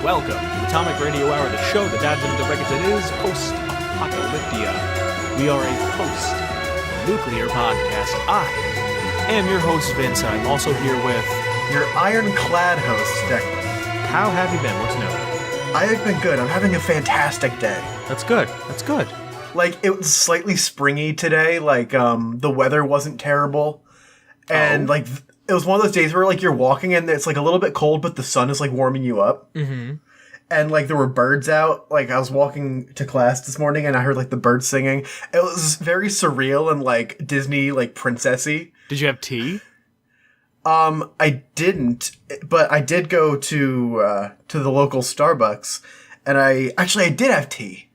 welcome to Atomic Radio Hour, the show that dives into the wreckage that is post-apocalyptia. We are a post-nuclear podcast. I am your host, Vince, and I'm also here with... your ironclad host, Declan. How have you been? What's new? I have been good. I'm having a fantastic day. That's good. That's good. Like, it was slightly springy today. Like, the weather wasn't terrible. And, like, it was one of those days where, like, you're walking and it's, like, a little bit cold, but the sun is, like, warming you up. Mm-hmm. And, like, there were birds out. Like, I was walking to class this morning and I heard, like, the birds singing. It was very surreal and, like, Disney, like, princessy. Did you have tea? I didn't, but I did go to the local Starbucks, and I did have tea.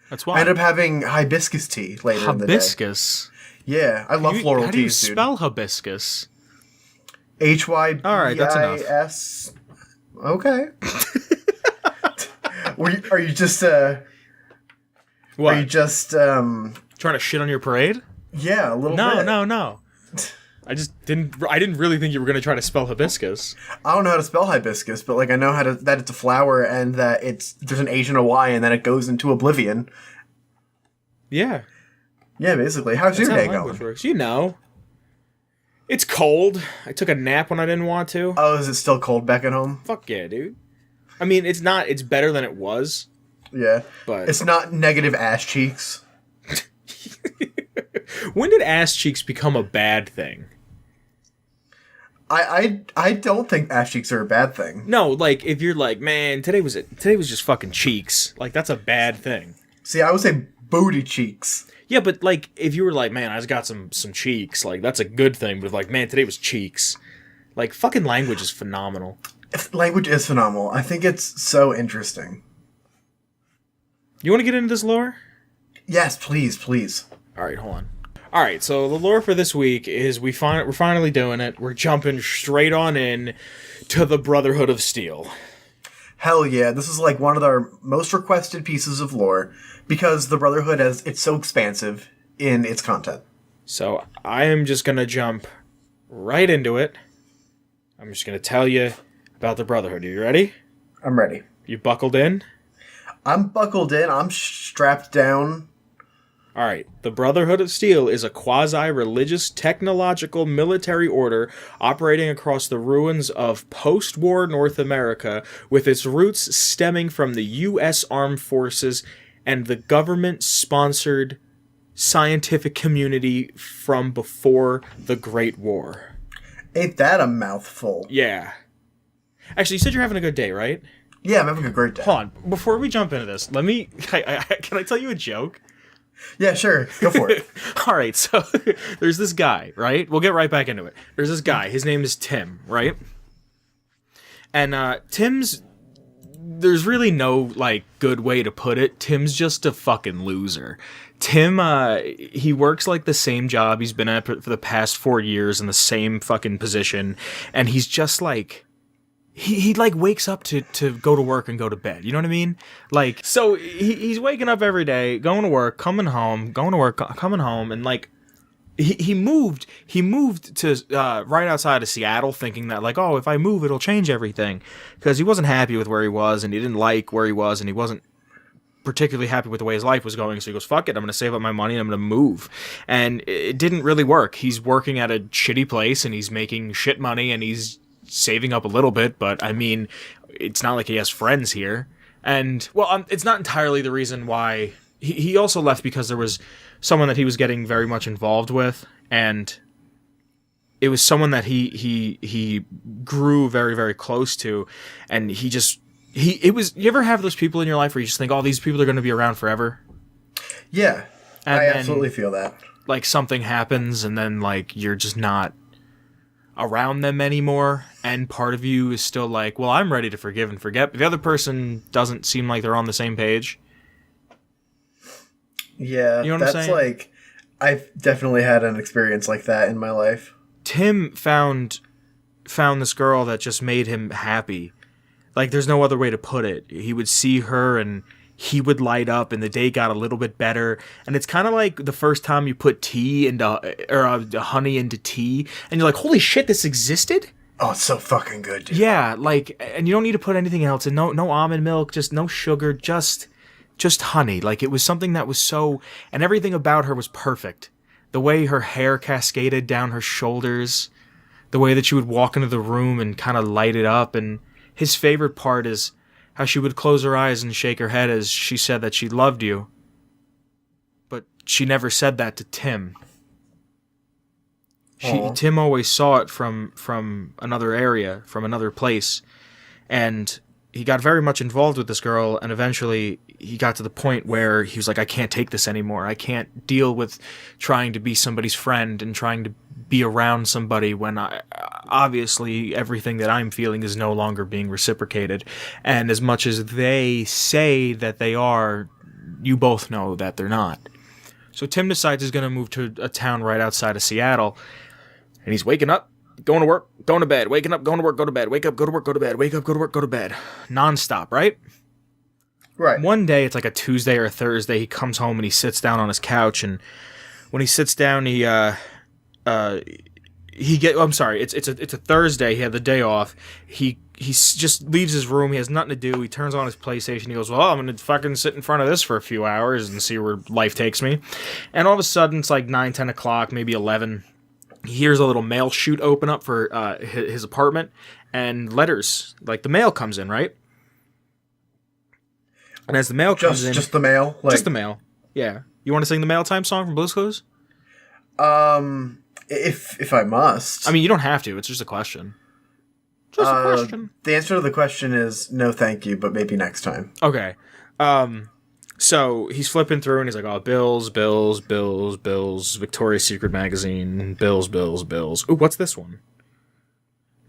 That's why. I ended up having hibiscus tea later in the day. Hibiscus? Yeah, I love floral teas, dude. How do you spell hibiscus? H-Y-B-I-S. All right, that's enough. Okay. Are you just, What? Are you just, Trying to shit on your parade? Yeah, a little bit. No. I didn't really think you were going to try to spell hibiscus. I don't know how to spell hibiscus, but, like, I know that it's a flower and that there's an H and a Y and then it goes into oblivion. Yeah. Yeah, basically. How's your day going? Works. You know. It's cold. I took a nap when I didn't want to. Oh, is it still cold back at home? Fuck yeah, dude. I mean, it's better than it was. Yeah. But it's not negative ass cheeks. When did ass cheeks become a bad thing? I don't think ass cheeks are a bad thing. No, like, if you're like, man, today was just fucking cheeks. Like, that's a bad thing. See, I would say booty cheeks. Yeah, but, like, if you were like, man, I just got some cheeks, like, that's a good thing. But, like, man, today was cheeks. Like, fucking language is phenomenal. Language is phenomenal. I think it's so interesting. You want to get into this lore? Yes, please. All right, hold on. All right, so the lore for this week is we're finally doing it. We're jumping straight on in to the Brotherhood of Steel. Hell yeah, this is like one of our most requested pieces of lore because the Brotherhood it's so expansive in its content. So I am just going to jump right into it. I'm just going to tell you about the Brotherhood. Are you ready? I'm ready. You buckled in? I'm buckled in. I'm strapped down. All right. The Brotherhood of Steel is a quasi-religious technological military order operating across the ruins of post-war North America, with its roots stemming from the U.S. Armed Forces and the government-sponsored scientific community from before the Great War. Ain't that a mouthful? Yeah. Actually, you said you're having a good day, right? Yeah, I'm having a great day. Hold on. Before we jump into this, can I tell you a joke? Yeah, sure. Go for it. All right, so there's this guy, right? We'll get right back into it. There's this guy. His name is Tim, right? And there's really no, like, good way to put it. Tim's just a fucking loser. Tim, he works, like, the same job he's been at for the past 4 years in the same fucking position, and he's just, like... He like wakes up to go to work and go to bed. You know what I mean? Like, so he's waking up every day, going to work, coming home, going to work, coming home, and like he moved to right outside of Seattle, thinking that like, oh, if I move, it'll change everything, because he wasn't happy with where he was, and he didn't like where he was, and he wasn't particularly happy with the way his life was going. So he goes, fuck it, I'm gonna save up my money and I'm gonna move. And it didn't really work. He's working at a shitty place and he's making shit money and he's saving up a little bit, but I mean, it's not like he has friends here. And, well, it's not entirely the reason why. He also left because there was someone that he was getting very much involved with, and it was someone that he grew very, very close to, and you ever have those people in your life where you just think, oh, these people are going to be around forever? Yeah, and I then, absolutely feel that. Like, something happens, and then, like, you're just not around them anymore, and part of you is still like, well, I'm ready to forgive and forget, but the other person doesn't seem like they're on the same page. Yeah, you know what I'm saying? Like, I've definitely had an experience like that in my life. Tim found this girl that just made him happy. Like, there's no other way to put it. He would see her and he would light up, and the day got a little bit better. And it's kind of like the first time you put tea into, or honey into tea, and you're like, holy shit, this existed? Oh, it's so fucking good, dude. Yeah, like, and you don't need to put anything else, and no almond milk, just no sugar, just honey. Like, it was something that was so, and everything about her was perfect. The way her hair cascaded down her shoulders, the way that she would walk into the room and kind of light it up, and his favorite part is how she would close her eyes and shake her head as she said that she loved you. But she never said that to Tim. Tim always saw it from another area, from another place. And he got very much involved with this girl, and eventually he got to the point where he was like, I can't take this anymore. I can't deal with trying to be somebody's friend and trying to be around somebody when obviously everything that I'm feeling is no longer being reciprocated. And as much as they say that they are, you both know that they're not. So Tim decides he's going to move to a town right outside of Seattle, and he's waking up, going to work, going to bed, waking up, going to work, go to bed, wake up, go to work, go to bed, wake up, go to work, go to bed. Non-stop, right? Right. One day, it's like a Tuesday or a Thursday, he comes home and he sits down on his couch, and when he sits down, it's a Thursday, he had the day off, he just leaves his room, he has nothing to do, he turns on his PlayStation, he goes, well, I'm gonna fucking sit in front of this for a few hours and see where life takes me. And all of a sudden, it's like 9, 10 o'clock, maybe 11, he hears a little mail chute open up for his apartment, and letters, like the mail comes in, right? And as the mail comes in... Just the mail? Just the mail, yeah. You want to sing the Mail Time song from Blue's Clues? If I must. I mean, you don't have to, it's just a question. Just a question. The answer to the question is no thank you, but maybe next time. Okay. So he's flipping through and he's like, oh, bills, Victoria's Secret magazine, bills. Ooh, what's this one?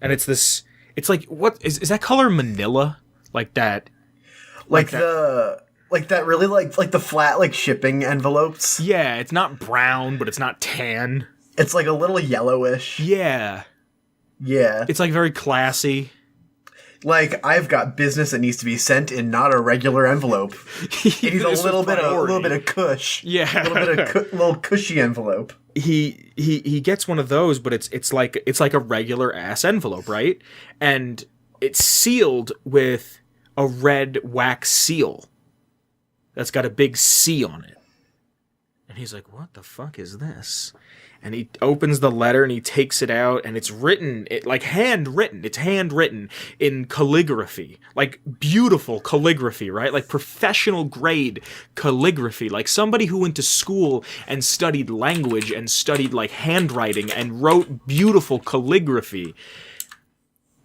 And it's like, what, is that color manila? Like that? Like that really like the flat like shipping envelopes? Yeah, it's not brown, but it's not tan. It's like a little yellowish. Yeah. Yeah. It's like very classy. Like, I've got business that needs to be sent in not a regular envelope. It needs a little bit of cush. Yeah. A little bit of little cushy envelope. He gets one of those, but it's like a regular ass envelope, right? And it's sealed with a red wax seal that's got a big C on it. And he's like, what the fuck is this? And he opens the letter and he takes it out, and it's written, handwritten. It's handwritten in calligraphy, like beautiful calligraphy, right? Like professional grade calligraphy, like somebody who went to school and studied language and studied like handwriting and wrote beautiful calligraphy.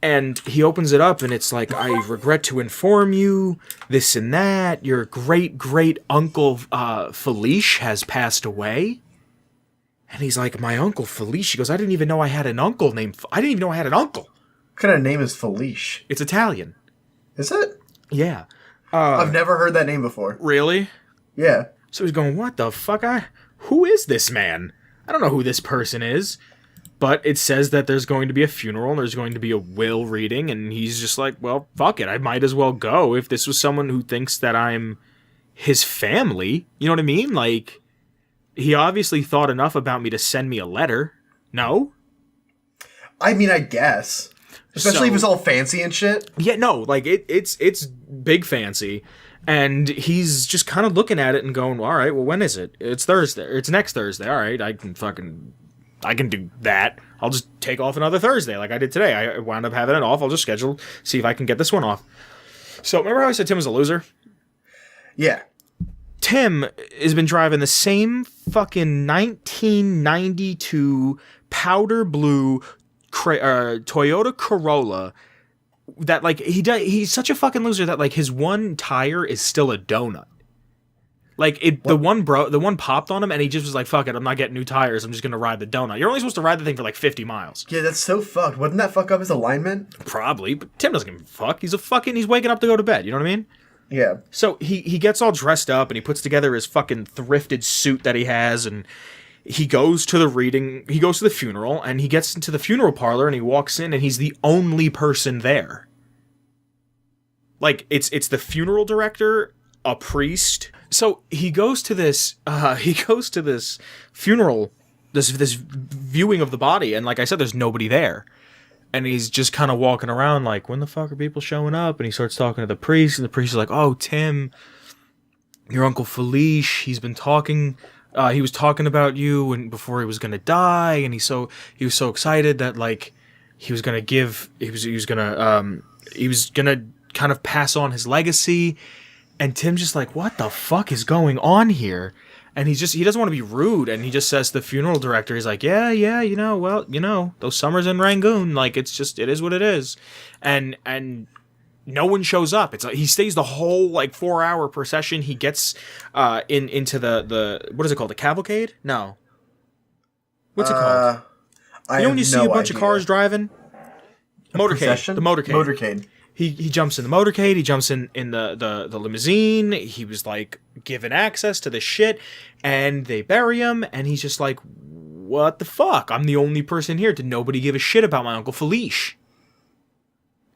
And he opens it up and it's like, I regret to inform you, this and that, your great uncle Felice has passed away. And he's like, my uncle Felice. She goes, I didn't even know I had an uncle named... I didn't even know I had an uncle. What kind of name is Felice? It's Italian. Is it? Yeah. I've never heard that name before. Really? Yeah. So he's going, what the fuck? Who is this man? I don't know who this person is. But it says that there's going to be a funeral and there's going to be a will reading. And he's just like, well, fuck it. I might as well go if this was someone who thinks that I'm his family. You know what I mean? Like... He obviously thought enough about me to send me a letter. No? I mean, I guess. Especially if it's all fancy and shit. Yeah, no, like, it's big fancy. And he's just kind of looking at it and going, all right, well, when is it? It's Thursday. It's next Thursday. All right, I can do that. I'll just take off another Thursday like I did today. I wound up having it off. I'll just schedule, see if I can get this one off. So, remember how I said Tim was a loser? Yeah. Tim has been driving the same fucking 1992 powder blue Toyota Corolla that, like, he's such a fucking loser that, like, his one tire is still a donut. Like, the one popped on him, and he just was like, fuck it, I'm not getting new tires, I'm just gonna ride the donut. You're only supposed to ride the thing for, like, 50 miles. Yeah, that's so fucked. Wouldn't that fuck up his alignment? Probably, but Tim doesn't give a fuck. He's waking up to go to bed, you know what I mean? Yeah. So he gets all dressed up and he puts together his fucking thrifted suit that he has, and he goes to the funeral, and he gets into the funeral parlor and he walks in and he's the only person there. Like, it's the funeral director, a priest. So he goes to this funeral, this viewing of the body, and like I said, there's nobody there. And he's just kind of walking around like, when the fuck are people showing up? And he starts talking to the priest, and the priest is like, oh, Tim, your Uncle Felice, he was talking about you and before he was gonna die, and he was so excited that like he was gonna kind of pass on his legacy. And Tim's just like, what the fuck is going on here? And he doesn't want to be rude, and he just says to the funeral director, he's like, yeah, those summers in Rangoon, like, it is what it is. And no one shows up. He stays the whole, like, 4-hour procession. He gets into the what is it called, the cavalcade? No. What's it called? When you see a bunch of cars driving? Motorcade. The motorcade. He jumps in the motorcade, he jumps in the limousine, he was like given access to the shit, and they bury him, and he's just like, what the fuck? I'm the only person here. Did nobody give a shit about my Uncle Felice?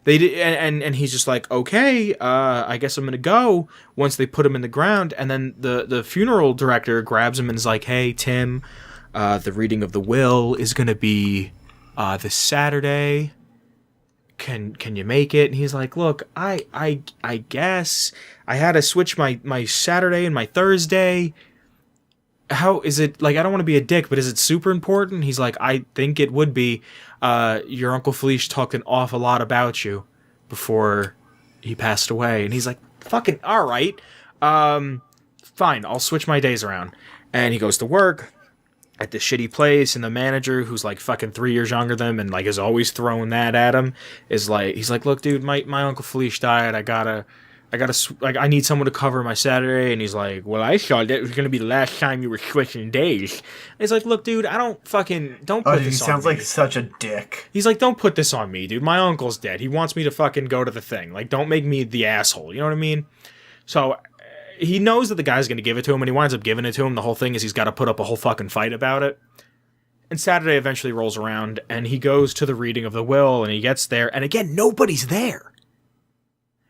They did, and he's just like, okay, I guess I'm gonna go once they put him in the ground. And then the funeral director grabs him and is like, hey, Tim, the reading of the will is gonna be this Saturday. Can you make it? And he's like, look, I guess I had to switch my Saturday and my Thursday. How is it, like, I don't want to be a dick, but is it super important? He's like, I think it would be. Your Uncle Felice talked an awful lot about you before he passed away. And he's like, fucking all right. Fine, I'll switch my days around. And he goes to work at this shitty place, and the manager, who's like fucking 3 years younger than him and like is always throwing that at him, is like, he's like, look, dude, my Uncle Felice died. I need someone to cover my Saturday. And he's like, well, I thought that was gonna be the last time you were switching days. And he's like, look, dude, don't put this on me. He sounds like such a dick. He's like, don't put this on me, dude. My uncle's dead. He wants me to fucking go to the thing. Like, don't make me the asshole. You know what I mean? So he knows that the guy's going to give it to him, and he winds up giving it to him. The whole thing is he's got to put up a whole fucking fight about it. And Saturday eventually rolls around, and he goes to the reading of the will, and he gets there, and again, nobody's there.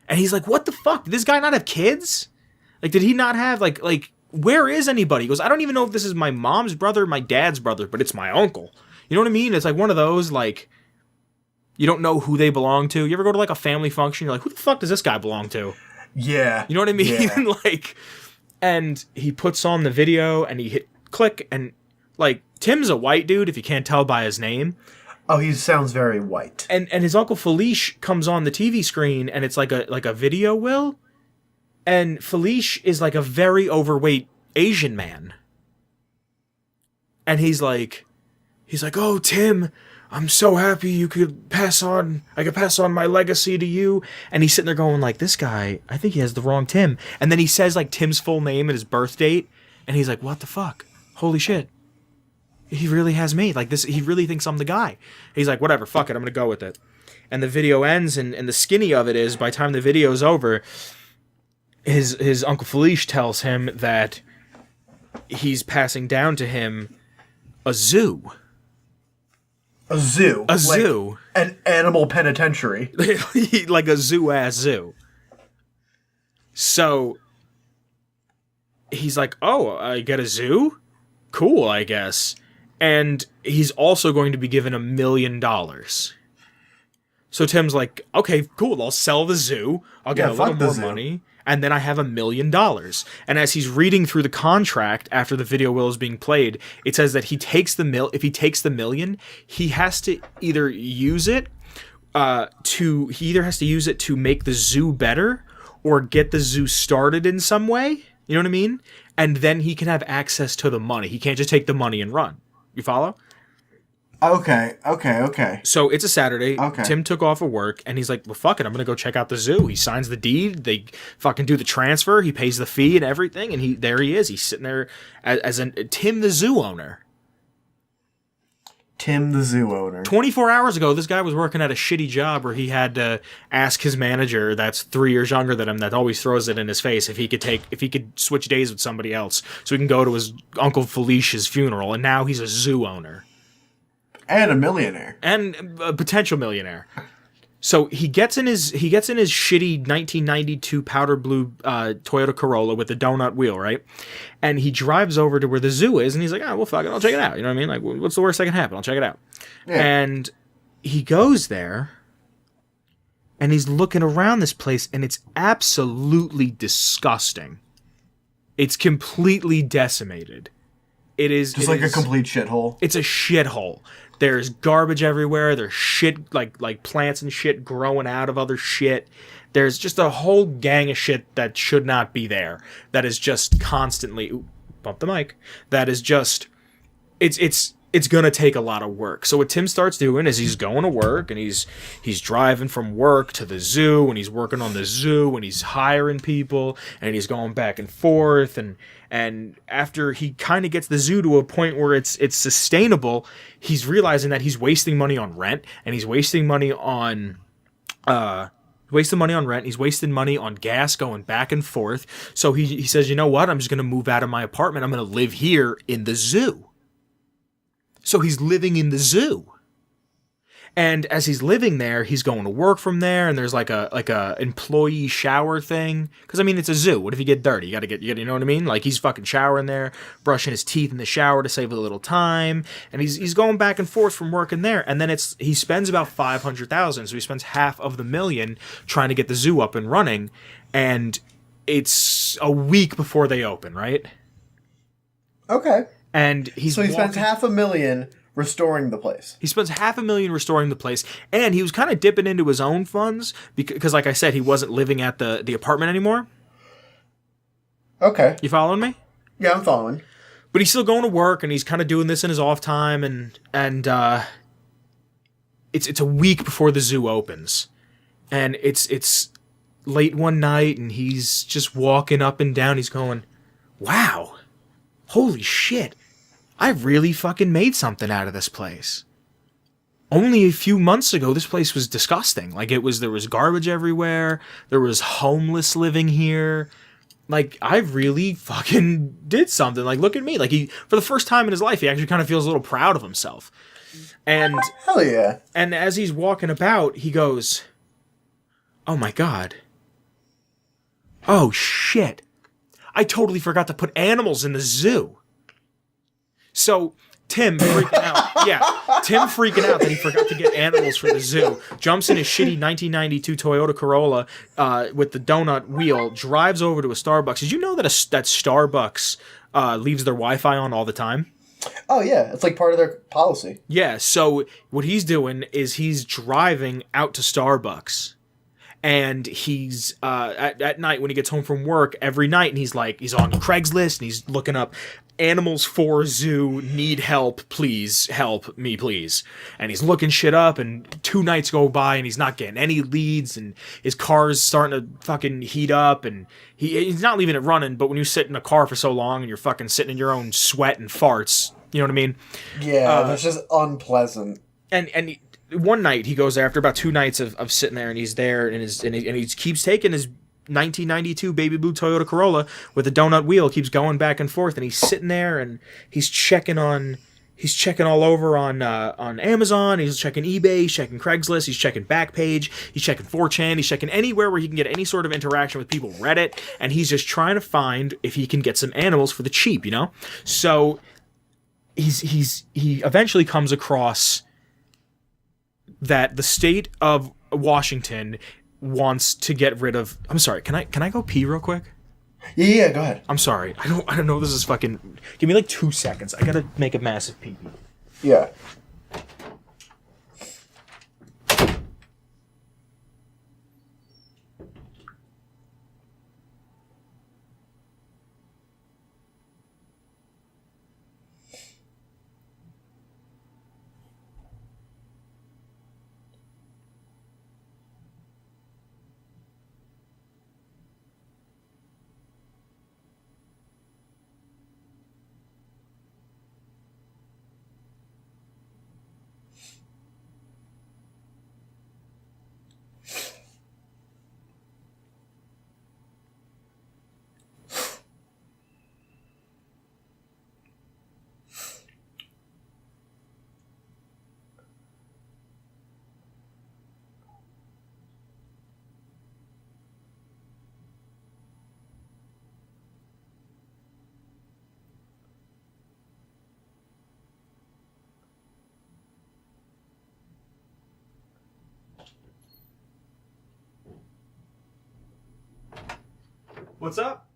And he's like, what the fuck? Did this guy not have kids? Like, did he not have, like, where is anybody? He goes, I don't even know if this is my mom's brother or my dad's brother, but it's my uncle. You know what I mean? It's like one of those, like, you don't know who they belong to. You ever go to, like, a family function? You're like, who the fuck does this guy belong to? Yeah. You know what I mean? Yeah. Like, and he puts on the video and he hit click, and like, Tim's a white dude, if you can't tell by his name. Oh, he sounds very white. And his Uncle Felice comes on the TV screen, and it's like a video will. And Felice is like a very overweight Asian man. And he's like, oh, Tim, I'm so happy I could pass on my legacy to you. And he's sitting there going like, this guy, I think he has the wrong Tim. And then he says like Tim's full name and his birth date. And he's like, what the fuck? Holy shit. He really has me. Like, this, he really thinks I'm the guy. He's like, whatever, fuck it, I'm gonna go with it. And the video ends, and the skinny of it is, by the time the video's over, his Uncle Felice tells him that he's passing down to him a zoo. A zoo. A zoo. An animal penitentiary. Like a zoo-ass zoo. So he's like, oh, I get a zoo? Cool, I guess. And he's also going to be given $1 million. So Tim's like, okay, cool, I'll sell the zoo. I'll get a little more money. And then I have $1 million. And as he's reading through the contract after the video will is being played, it says that he takes if he takes the $1 million, he has to either use it to make the zoo better, or get the zoo started in some way. You know what I mean? And then he can have access to the money. He can't just take the money and run. You follow? Okay. So it's a Saturday. Okay. Tim took off of work, and he's like, well, fuck it, I'm going to go check out the zoo. He signs the deed. They fucking do the transfer. He pays the fee and everything, and there he is. He's sitting there as Tim the zoo owner. Tim the zoo owner. 24 hours ago, this guy was working at a shitty job where he had to ask his manager, that's 3 years younger than him, that always throws it in his face, if he could switch days with somebody else so he can go to his Uncle Felicia's funeral. And now he's a zoo owner. And a millionaire. And a potential millionaire. So he gets in his shitty 1992 powder blue Toyota Corolla with the donut wheel, right? And he drives over to where the zoo is, and he's like, oh, well, fuck it, I'll check it out. You know what I mean? Like, what's the worst that can happen? I'll check it out. Yeah. And he goes there and he's looking around this place, and it's absolutely disgusting. It's completely decimated. It is just like a complete shithole. It's a shithole. There's garbage everywhere. There's shit like plants and shit growing out of other shit. There's just a whole gang of shit that should not be there. That is just constantly bump the mic. That is just it's gonna take a lot of work. So what Tim starts doing is he's going to work, and he's driving from work to the zoo, and he's working on the zoo, and he's hiring people, and he's going back and forth, and after he kind of gets the zoo to a point where it's sustainable, he's realizing that he's wasting money on rent, and he's wasting money on rent. He's wasting money on gas going back and forth. So he says, you know what? I'm just going to move out of my apartment. I'm going to live here in the zoo. So he's living in the zoo. And as he's living there, he's going to work from there, and there's like a employee shower thing. Because, I mean, it's a zoo. What if you get dirty? You know what I mean? Like, he's fucking showering there, brushing his teeth in the shower to save a little time. And he's going back and forth from working there. And then he spends about $500,000. So he spends half of the $1,000,000 trying to get the zoo up and running. And it's a week before they open, right? Okay. And he spends $500,000 restoring the place. He spends $500,000 restoring the place, and he was kind of dipping into his own funds because, like I said, he wasn't living at the apartment anymore. Okay. You following me? Yeah, I'm following. But he's still going to work, and he's kind of doing this in his off time, and it's a week before the zoo opens, and it's late one night, and he's just walking up and down. He's going, "Wow, holy shit! I really fucking made something out of this place." Only a few months ago, this place was disgusting. Like, there was garbage everywhere. There was homeless living here. Like, I really fucking did something. Like, look at me. Like, for the first time in his life, he actually kind of feels a little proud of himself. And hell yeah. And as he's walking about, he goes, "Oh my God. Oh shit. I totally forgot to put animals in the zoo." So Tim freaking out. Yeah, Tim freaking out that he forgot to get animals for the zoo. Jumps in his shitty 1992 Toyota Corolla with the donut wheel, drives over to a Starbucks. Did you know that that Starbucks leaves their Wi-Fi on all the time? Oh, yeah. It's like part of their policy. Yeah, so what he's doing is he's driving out to Starbucks. And he's at night when he gets home from work every night, and he's on Craigslist, and he's looking up animals for zoo, need help, please help me, please. And he's looking shit up, and 2 nights go by, and he's not getting any leads, and his car's starting to fucking heat up, and he's not leaving it running. But when you sit in a car for so long, and you're fucking sitting in your own sweat and farts, you know what I mean? Yeah, that's just unpleasant. And one night he goes there after about 2 nights of sitting there, and he's there, and he keeps taking his 1992 baby blue Toyota Corolla with a donut wheel, keeps going back and forth, and he's sitting there, and he's checking all over on Amazon, he's checking eBay, he's checking Craigslist, he's checking Backpage, he's checking 4chan, he's checking anywhere where he can get any sort of interaction with people, Reddit, and he's just trying to find if he can get some animals for the cheap, you know? So he eventually comes across that the state of Washington wants to get rid of. I'm sorry. Can I go pee real quick? Yeah, go ahead. I'm sorry. I don't know. This is fucking. Give me like 2 seconds. I gotta make a massive pee. Yeah. What's up?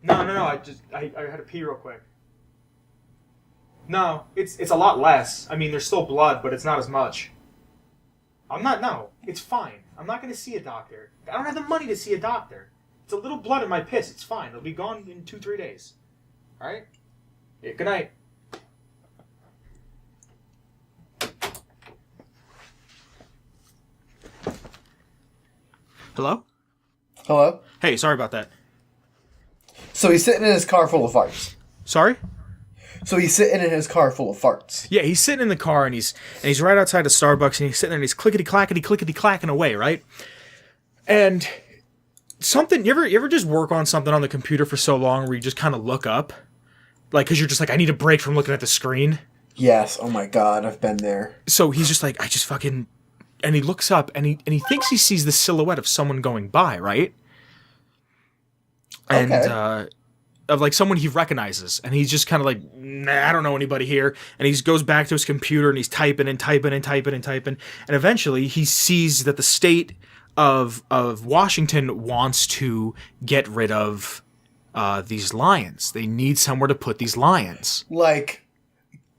No. I had to pee real quick. No, it's a lot less. I mean, there's still blood, but it's not as much. No, it's fine. I'm not going to see a doctor. I don't have the money to see a doctor. It's a little blood in my piss. It's fine. It'll be gone in 2-3 days. Alright? Yeah, good night. Hello? Hello? Hey, sorry about that. So he's sitting in his car full of farts. Sorry? So he's sitting in his car full of farts. Yeah, he's sitting in the car and he's right outside of Starbucks and he's sitting there and he's clickety clacking away, right? And something you ever just work on something on the computer for so long where you just kind of look up, like because you're just like I need a break from looking at the screen. Yes. Oh my God, I've been there. So he's just like I just fucking, and he looks up and he thinks he sees the silhouette of someone going by, right? And Okay. Of like someone he recognizes, and he's just kind of like, nah, I don't know anybody here. And he goes back to his computer and he's typing, and eventually he sees that the state of Washington wants to get rid of these lions. They need somewhere to put these lions. Like,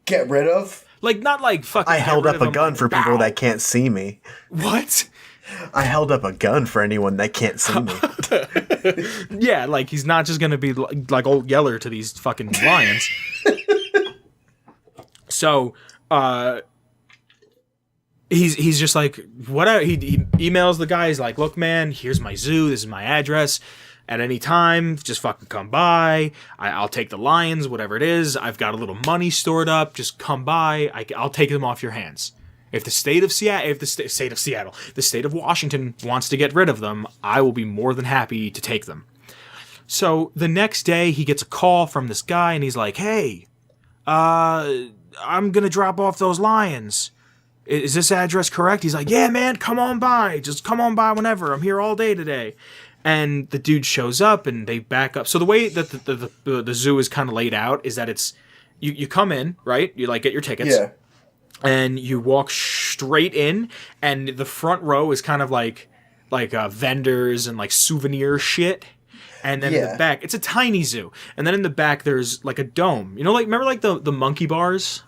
get rid of? Like not like fucking. I held up a them, gun like, for people bow. that can't see me. What? I held up a gun for anyone that can't see me. Yeah, like he's not just gonna be like old Yeller to these fucking lions. So, he's just like, whatever. He emails the guy. He's like, look, man, here's my zoo. This is my address. At any time, just fucking come by. I'll take the lions, whatever it is. I've got a little money stored up. Just come by. I'll take them off your hands. If the state of Washington wants to get rid of them, I will be more than happy to take them. So the next day, he gets a call from this guy, and he's like, hey, I'm gonna drop off those lions. Is this address correct? He's like, yeah, man, come on by. Just come on by whenever. I'm here all day today. And the dude shows up, and they back up. So the way that the zoo is kind of laid out is that it's you come in, right? You like get your tickets. Yeah. And you walk straight in, and the front row is kind of like vendors and like souvenir shit. And then in the back, it's a tiny zoo. And then in the back, there's like a dome. You know, like remember like the monkey bars?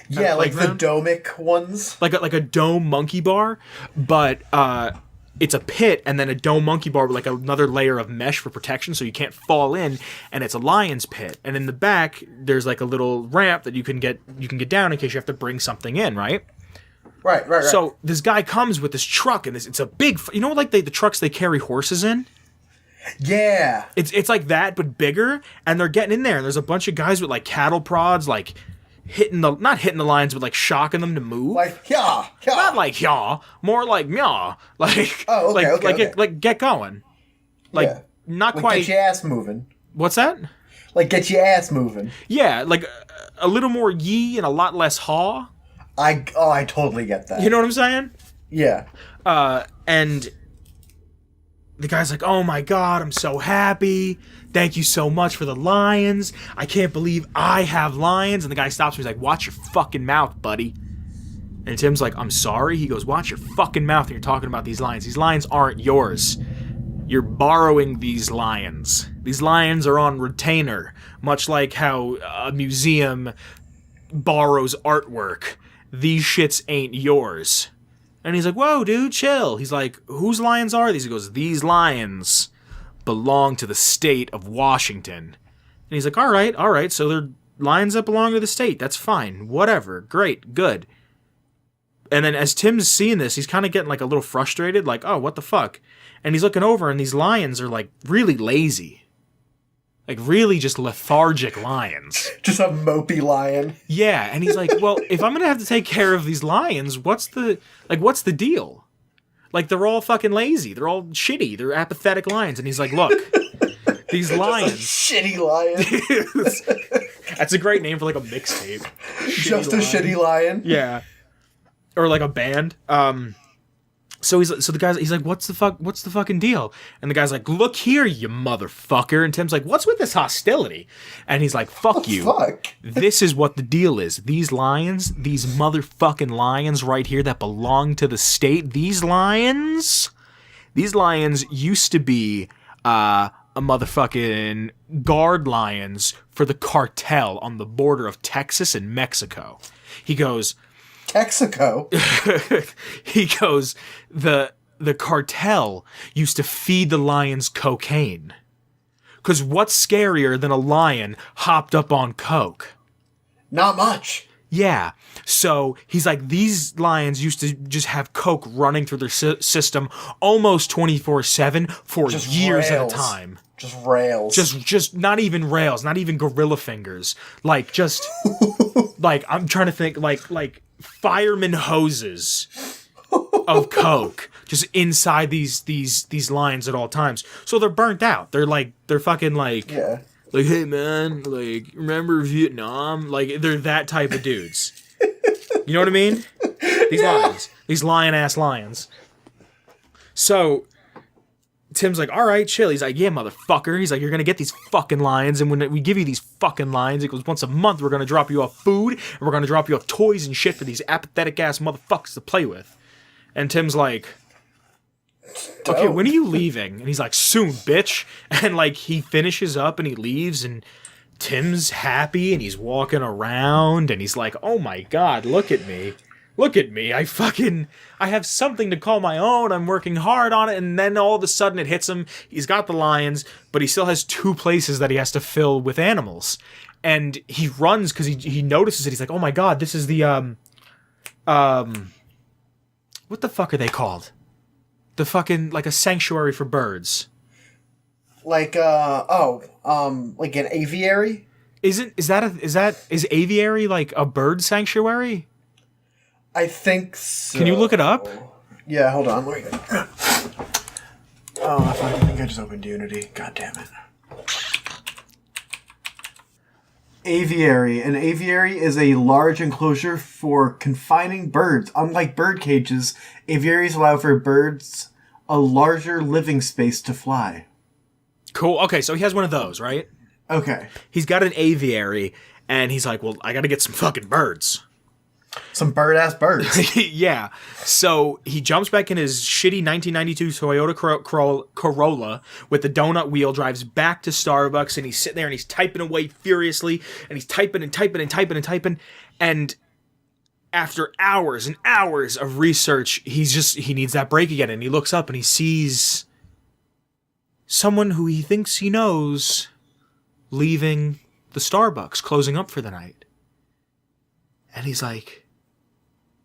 Yeah, like the domic ones. Like a dome monkey bar, but it's a pit and then a dome monkey bar with like another layer of mesh for protection so you can't fall in, and it's a lion's pit. And in the back there's like a little ramp that you can get down in case you have to bring something in, right? Right. So this guy comes with this truck, and it's a big, you know, like the trucks they carry horses in? Yeah. It's like that but bigger, and they're getting in there, and there's a bunch of guys with like cattle prods, like not hitting the lions, but like shocking them to move. Like, yeah. Not like yaw, more like meow. Like, oh, okay, like get going. Like, not like quite. Get your ass moving. What's that? Like, get your ass moving. Yeah, like a little more yee and a lot less haw. I totally get that. You know what I'm saying? Yeah. And the guy's like, oh my God, I'm so happy. Thank you so much for the lions. I can't believe I have lions. And the guy stops me. He's like, watch your fucking mouth, buddy. And Tim's like, I'm sorry. He goes, watch your fucking mouth when you're talking about these lions. These lions aren't yours. You're borrowing these lions. These lions are on retainer, much like how a museum borrows artwork. These shits ain't yours. And he's like, whoa, dude, chill. He's like, whose lions are these? He goes, these lions belong to the state of Washington. And he's like, all right, so they're lions that belong to the state. That's fine. Whatever. Great. Good. And then as Tim's seeing this, he's kind of getting like a little frustrated, like, oh, what the fuck? And he's looking over, and these lions are like really lazy. Like really just lethargic lions. Just a mopey lion. Yeah, and he's like, well, if I'm gonna have to take care of these lions, what's the deal? Like, they're all fucking lazy. They're all shitty. They're apathetic lions. And he's like, look, these lions. Shitty lion. That's a great name for like a mixtape. Just a shitty lion. Yeah. Or like a band. So the guy's he's like, what's the fucking deal? And the guy's like, look here, you motherfucker. And Tim's like, what's with this hostility? And he's like, fuck you. Fuck. This is what the deal is. These lions, these motherfucking lions right here that belong to the state, these lions used to be a motherfucking guard lions for the cartel on the border of Texas and Mexico. He goes, Texaco? he goes, the cartel used to feed the lions cocaine. Because what's scarier than a lion hopped up on coke? Not much. Yeah. So he's like, these lions used to just have coke running through their system almost 24/7 for Just years rails. at a time. Just rails. Just not even rails, not even gorilla fingers. Like, just, like, I'm trying to think, like fireman hoses of coke just inside these lions at all times. So they're burnt out. They're fucking like, yeah. Like, hey man, like, remember Vietnam? Like, they're that type of dudes. You know what I mean? These lions. These lion-ass lions. So, Tim's like, alright, chill. He's like, yeah, motherfucker. He's like, you're gonna get these fucking lions, and when we give you these fucking lions, it goes, once a month, we're gonna drop you off food, and we're gonna drop you off toys and shit for these apathetic-ass motherfuckers to play with. And Tim's like, okay, when are you leaving? And he's like, soon, bitch. And, like, he finishes up and he leaves, and Tim's happy, and he's walking around, and he's like, oh my god, look at me. Look at me. I have something to call my own. I'm working hard on it. And then all of a sudden it hits him. He's got the lions, but he still has 2 places that he has to fill with animals. And he runs because he notices it. He's like, oh my god, this is the, what the fuck are they called? The fucking, like a sanctuary for birds. Like, like an aviary? Is aviary like a bird sanctuary? I think so. Can you look it up? Yeah, hold on. Wait. Oh, I think I just opened Unity. God damn it. Aviary. An aviary is a large enclosure for confining birds. Unlike bird cages, aviaries allow for birds a larger living space to fly. Cool. Okay, so he has one of those, right? Okay. He's got an aviary, and he's like, well, I gotta get some fucking birds. Some bird-ass birds. Yeah. So he jumps back in his shitty 1992 Toyota Corolla with the donut wheel, drives back to Starbucks, and he's sitting there and he's typing away furiously, and he's typing and typing and typing and typing, and after hours and hours of research, he needs that break again, and he looks up and he sees someone who he thinks he knows leaving the Starbucks, closing up for the night. And he's like,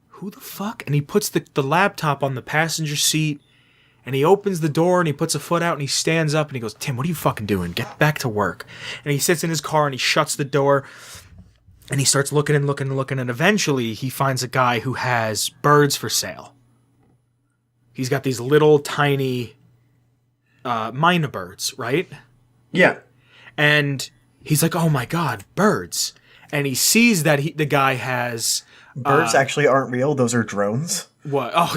who the fuck? And he puts the laptop on the passenger seat, and he opens the door, and he puts a foot out, and he stands up, and he goes, Tim, what are you fucking doing? Get back to work. And he sits in his car, and he shuts the door, and he starts looking and looking and looking, and eventually he finds a guy who has birds for sale. He's got these little tiny mynah birds, right? Yeah. And he's like, oh my god, birds. And he sees that the guy has... Birds actually aren't real. Those are drones. What? Oh,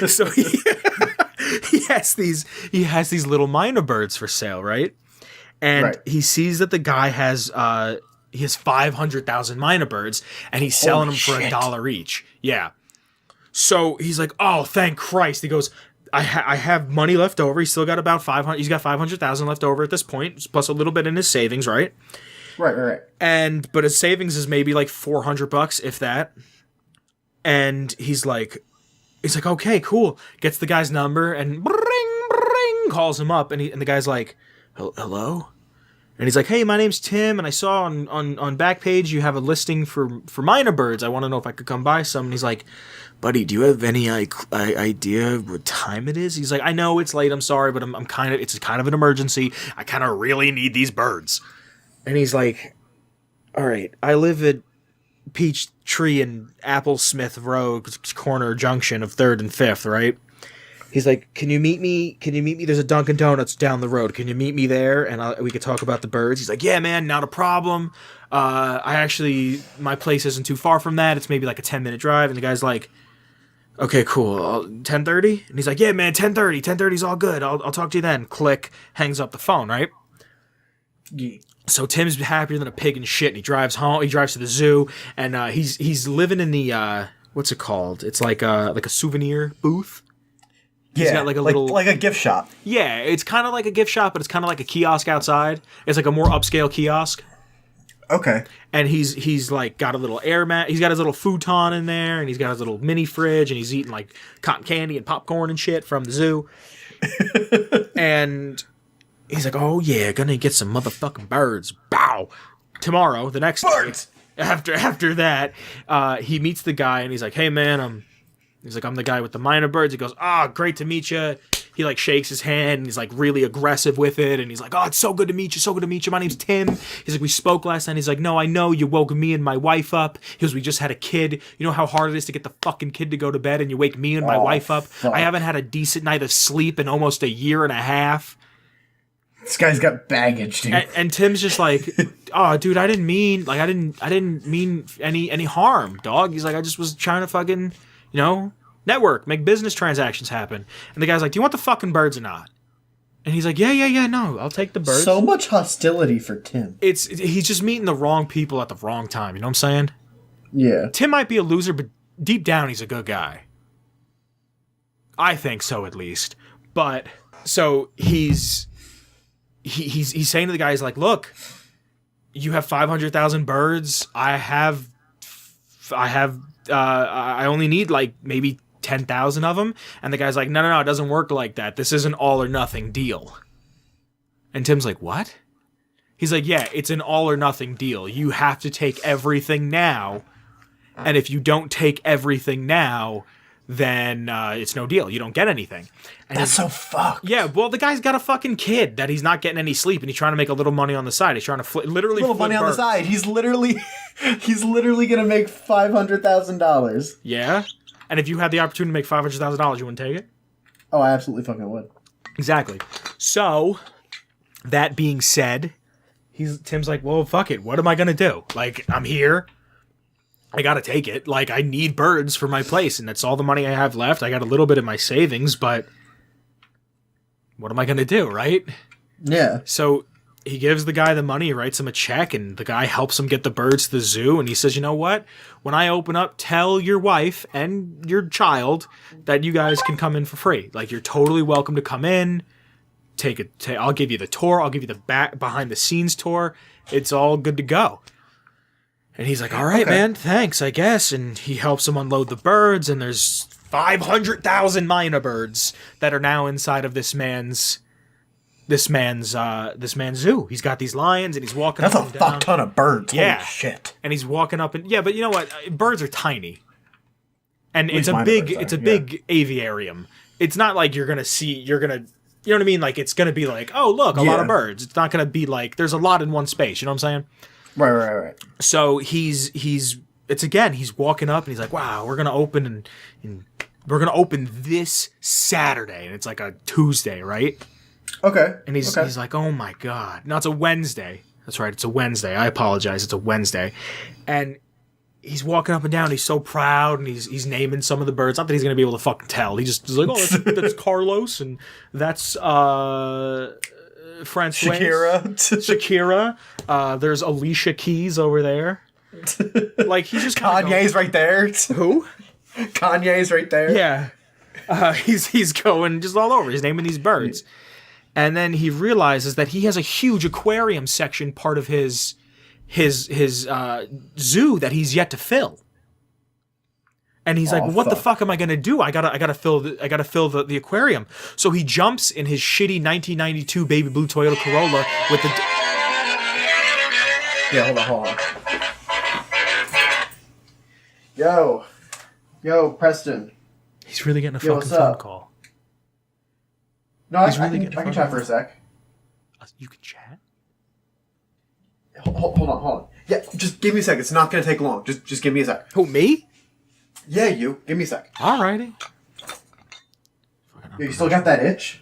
so he has these little mynah birds for sale, right? And he sees that the guy has 500,000 mynah birds, and he's selling them for $1 each. Yeah. So he's like, oh, thank Christ. He goes, I have money left over. He's still got about 500. He's got 500,000 left over at this point, plus a little bit in his savings, right? Right. But his savings is maybe like $400, if that. And he's like, okay, cool. Gets the guy's number and calls him up, and the guy's like, hello? And he's like, hey, my name's Tim, and I saw on Backpage you have a listing for mynah birds. I want to know if I could come buy some. And he's like, buddy, do you have any idea what time it is? He's like, I know it's late, I'm sorry, but it's kind of an emergency. I kind of really need these birds. And he's like, all right, I live at Peachtree and Applesmith Road, corner junction of 3rd and 5th, right? He's like, can you meet me? There's a Dunkin' Donuts down the road. Can you meet me there? And we could talk about the birds. He's like, yeah, man, not a problem. My place isn't too far from that. It's maybe like a 10-minute drive. And the guy's like, okay, cool. 10:30? And he's like, yeah, man, 10:30. 10:30's all good. I'll talk to you then. Click. Hangs up the phone, right? Yeah. So Tim's happier than a pig in shit, and he drives home. He drives to the zoo, and he's living in the what's it called? It's like a souvenir booth. He's got like a little, like a gift shop. yeah, it's kind of like a gift shop, but it's kind of like a kiosk outside. It's like a more upscale kiosk. Okay. And he's like got a little air mat. He's got his little futon in there, and he's got his little mini fridge, and he's eating like cotton candy and popcorn and shit from the zoo. And he's like, "Oh yeah, gonna get some motherfucking birds." Bow. Tomorrow, the next Birds. day, after that, he meets the guy, and he's like, "Hey man, He's like, I'm the guy with the minor birds." He goes, great to meet you. He like shakes his hand and he's like really aggressive with it. And he's like, it's so good to meet you. So good to meet you. My name's Tim. He's like, we spoke last night. He's like, no, I know you woke me and my wife up. He goes, we just had a kid. You know how hard it is to get the fucking kid to go to bed and you wake me and my wife up. Fuck. I haven't had a decent night of sleep in almost a year and a half. This guy's got baggage, dude. And Tim's just like, oh, dude, I didn't mean any harm, dog. He's like, I just was trying to fucking, network, make business transactions happen. And the guy's like, do you want the fucking birds or not? And he's like, yeah, no, I'll take the birds. So much hostility for Tim. He's just meeting the wrong people at the wrong time. You know what I'm saying? Yeah. Tim might be a loser, but deep down, he's a good guy. I think so, at least. But so he's saying to the guy, he's like, look, you have 500,000 birds. I only need like maybe 10,000 of them. And the guy's like, no, it doesn't work like that. This is an all or nothing deal. And Tim's like, what? He's like, yeah, it's an all or nothing deal. You have to take everything now. And if you don't take everything now, then it's no deal. You don't get anything. And that's so fucked. Yeah, well, the guy's got a fucking kid that he's not getting any sleep, and he's trying to make a little money on the side. He's trying to literally little flip money on the birds. side. He's literally gonna make $500,000. Yeah, and if you had the opportunity to make $500,000, you wouldn't take it? Oh, I absolutely fucking would. Exactly. So, that being said, Tim's like, well, fuck it. What am I gonna do? Like, I'm here. I gotta take it. Like, I need birds for my place, and that's all the money I have left. I got a little bit of my savings, but what am I gonna do, right? Yeah. So he gives the guy the money, he writes him a check, and the guy helps him get the birds to the zoo, and he says, you know what? When I open up, tell your wife and your child that you guys can come in for free. Like, you're totally welcome to come in. I'll give you the tour. I'll give you the behind the scenes tour. It's all good to go. And he's like, all right, man, thanks, I guess. And he helps him unload the birds, and there's 500,000 minor birds that are now inside of this man's zoo. He's got these lions, and he's walking up and down. That's a fuck ton of birds. Yeah. Holy shit. And he's walking up, and yeah, but you know what? Birds are tiny. And it's a big aviarium. It's not like you know what I mean? Like, it's going to be like, oh, look, a lot of birds. It's not going to be like, there's a lot in one space. You know what I'm saying? Right. So he's walking up and he's like, wow, we're gonna open and we're gonna open this Saturday, and it's like a Tuesday, right? Okay. And he's like, oh my god, no, it's a Wednesday. That's right, it's a Wednesday. I apologize, it's a Wednesday. And he's walking up and down. He's so proud, and he's naming some of the birds. Not that he's gonna be able to fucking tell. He just is like, oh, that's Carlos, and that's Francois. Shakira. There's Alicia Keys over there. Like, he's just Kanye's right there. Who? Kanye's right there. Yeah. He's going just all over. He's naming these birds. And then he realizes that he has a huge aquarium section part of his zoo that he's yet to fill. And he's like, what the fuck am I gonna do? I gotta fill the aquarium. So he jumps in his shitty 1992 baby blue Toyota Corolla with the. Yeah, hold on. Yo, Preston. He's really getting a fucking phone call. No, I can chat for a sec. You can chat? Hold on. Yeah, just give me a sec. It's not gonna take long. Just give me a sec. Who, me? Yeah, you. Give me a sec. Alrighty. You still got that itch?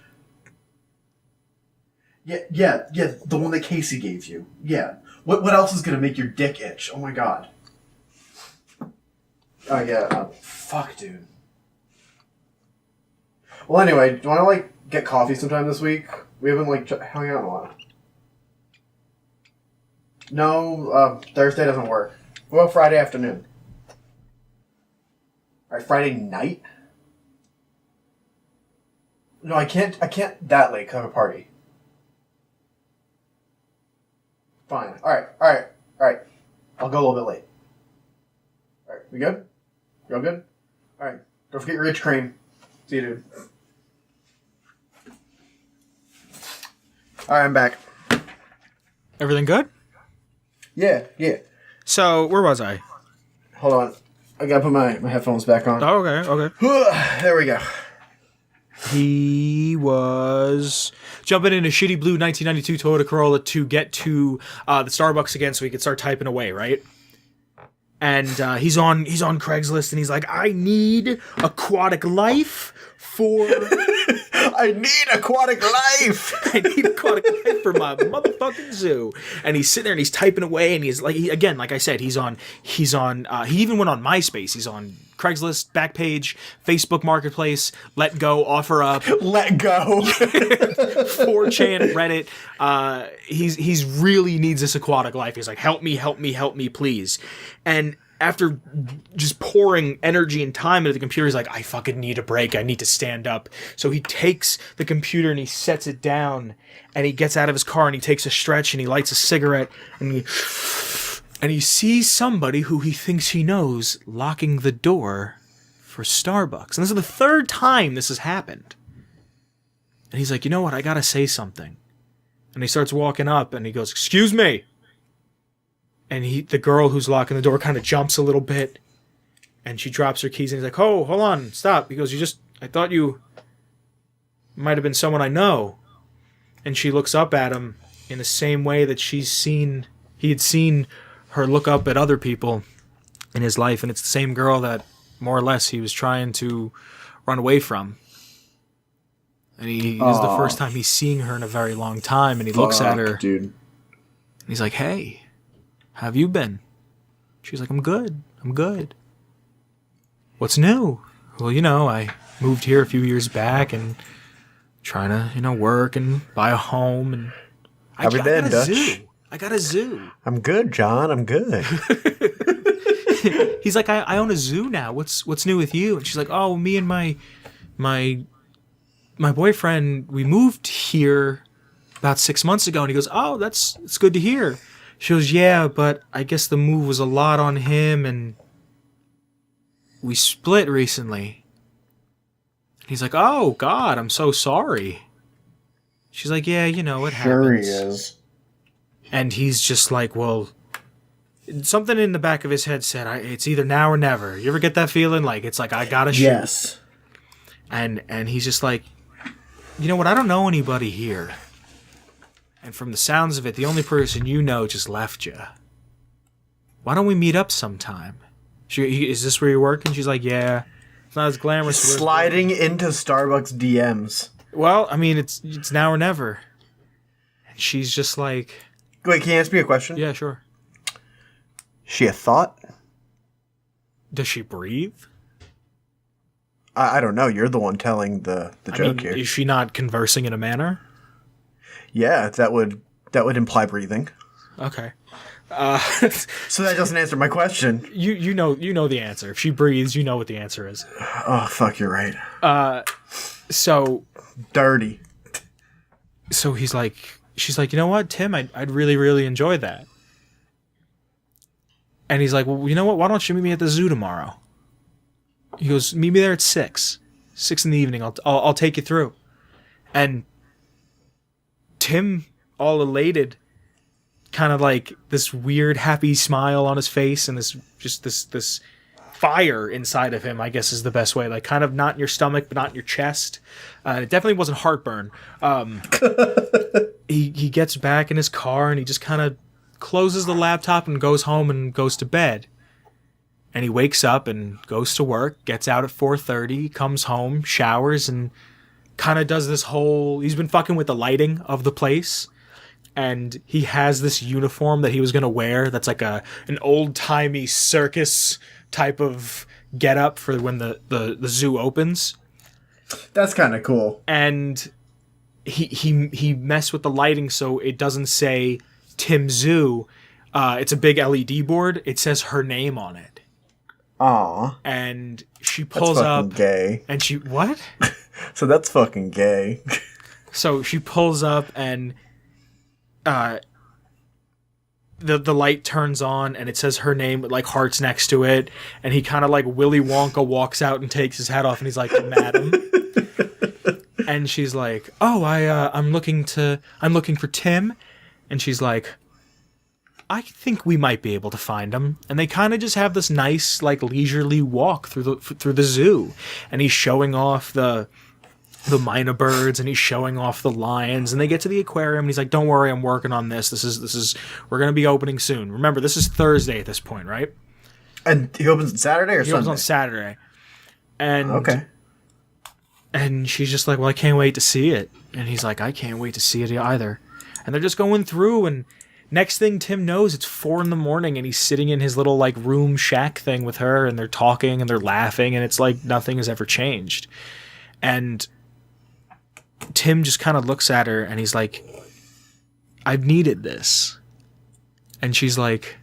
Yeah. The one that Casey gave you. Yeah. What else is gonna make your dick itch? Oh my god. Oh yeah. Fuck, dude. Well, anyway, do you want to get coffee sometime this week? We haven't hung out in a while. No, Thursday doesn't work. What about Friday afternoon? Alright, Friday night? No, I can't that late 'cause I have a party. Fine. Alright. I'll go a little bit late. Alright, we good? You all good? Alright. Don't forget your rich cream. See you, dude. Alright, I'm back. Everything good? Yeah. So, where was I? Hold on. I gotta put my headphones back on. Oh, okay. There we go. He was jumping in a shitty blue 1992 Toyota Corolla to get to the Starbucks again so he could start typing away, right? And he's on Craigslist and he's like, I need aquatic life for... I need aquatic life! I need aquatic life for my motherfucking zoo. And he's sitting there and he's typing away and he's like, again, like I said, he even went on MySpace. He's on Craigslist, Backpage, Facebook Marketplace, Let Go, Offer Up. Let Go. 4chan, Reddit. He's really needs this aquatic life. He's like, help me, please. And after just pouring energy and time into the computer, he's like, I fucking need a break. I need to stand up. So he takes the computer and he sets it down and he gets out of his car and he takes a stretch and he lights a cigarette and he sees somebody who he thinks he knows locking the door for Starbucks. And this is the third time this has happened. And he's like, you know what? I gotta say something. And he starts walking up and he goes, excuse me. And the girl who's locking the door kind of jumps a little bit. And she drops her keys and he's like, oh, hold on, stop. He goes, I thought you might have been someone I know. And she looks up at him in the same way that he had seen her look up at other people in his life. And it's the same girl that more or less he was trying to run away from. And this is the first time he's seeing her in a very long time. And he looks at her. Dude. And he's like, hey, how have you been? She's like, I'm good. What's new? Well, I moved here a few years back and trying to, work and buy a home. And I got a zoo. I got a zoo. I'm good, John. I'm good. He's like, I own a zoo now. What's new with you? And she's like, oh, me and my boyfriend, we moved here about 6 months ago. And he goes, oh, it's good to hear. She goes, yeah, but I guess the move was a lot on him and we split recently. And he's like, oh, God, I'm so sorry. She's like, yeah, it happens. Sure he is. And he's just like, well, something in the back of his head said, it's either now or never. You ever get that feeling? Like, it's like, I gotta shoot. Yes. And he's just like, you know what? I don't know anybody here. And from the sounds of it, the only person you know just left you. Why don't we meet up sometime? Is this where you're working? She's like, yeah. It's not as glamorous. Sliding into Starbucks DMs. Well, I mean, it's now or never. And she's just like... Wait, can you ask me a question? Yeah, sure. She a thought? Does she breathe? I don't know. You're the one telling the joke here. Is she not conversing in a manner? Yeah, that would imply breathing. Okay. So that doesn't answer my question. You know the answer. If she breathes, you know what the answer is. Oh fuck, you're right. So dirty. So she's like, you know what, Tim, I'd really, really enjoy that. And he's like, well, you know what? Why don't you meet me at the zoo tomorrow? He goes, meet me there at 6 in the evening. I'll take you through. And Tim, all elated, kind of like this weird happy smile on his face and this fire inside of him, I guess is the best way. Like kind of not in your stomach, but not in your chest. It definitely wasn't heartburn. He gets back in his car and he just kind of closes the laptop and goes home and goes to bed. And he wakes up and goes to work, gets out at 4:30, comes home, showers, and kind of does this whole... He's been fucking with the lighting of the place. And he has this uniform that he was going to wear that's like an old-timey circus type of getup for when the zoo opens. That's kind of cool. And he messed with the lighting so it doesn't say Tim Zoo. It's a big LED board. It says her name on it. Aw. And she pulls That's up. gay. And she... What? So that's fucking gay. So she pulls up and the light turns on and it says her name with like hearts next to it, and he kind of like Willy Wonka walks out and takes his hat off and he's like, "Madam." And she's like, "Oh, I'm looking for Tim." And she's like, "I think we might be able to find him." And they kind of just have this nice like leisurely walk through the zoo, and he's showing off the minor birds and he's showing off the lions, and they get to the aquarium and he's like, "Don't worry, I'm working on this. This is we're going to be opening soon." Remember, this is Thursday at this point, right? And he opens on Saturday or Sunday? He opens on Saturday. And okay. And she's just like, "Well, I can't wait to see it." And he's like, "I can't wait to see it either." And they're just going through, and next thing Tim knows, it's 4 a.m. and he's sitting in his little like room shack thing with her, and they're talking and they're laughing, and it's like nothing has ever changed. And Tim just kind of looks at her and he's like, "I've needed this." And she's like,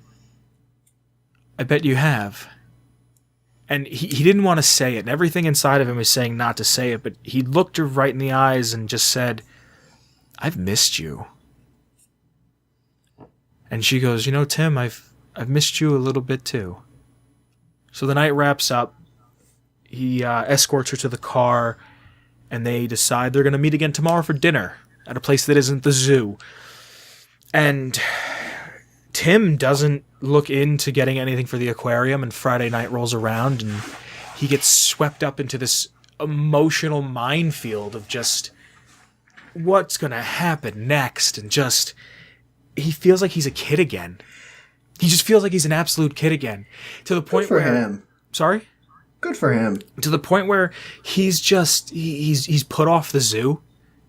"I bet you have." And he didn't want to say it, and everything inside of him was saying not to say it, but he looked her right in the eyes and just said, "I've missed you." And she goes, "You know, Tim, I've missed you a little bit too." So the night wraps up. He escorts her to the car, and they decide they're going to meet again tomorrow for dinner at a place that isn't the zoo. And Tim doesn't look into getting anything for the aquarium, and Friday night rolls around, and he gets swept up into this emotional minefield of just what's going to happen next, and just he feels like he's a kid again. He just feels like he's an absolute kid again, to the point Good for where him. Sorry? Good for him. To the point where he's just he's put off the zoo.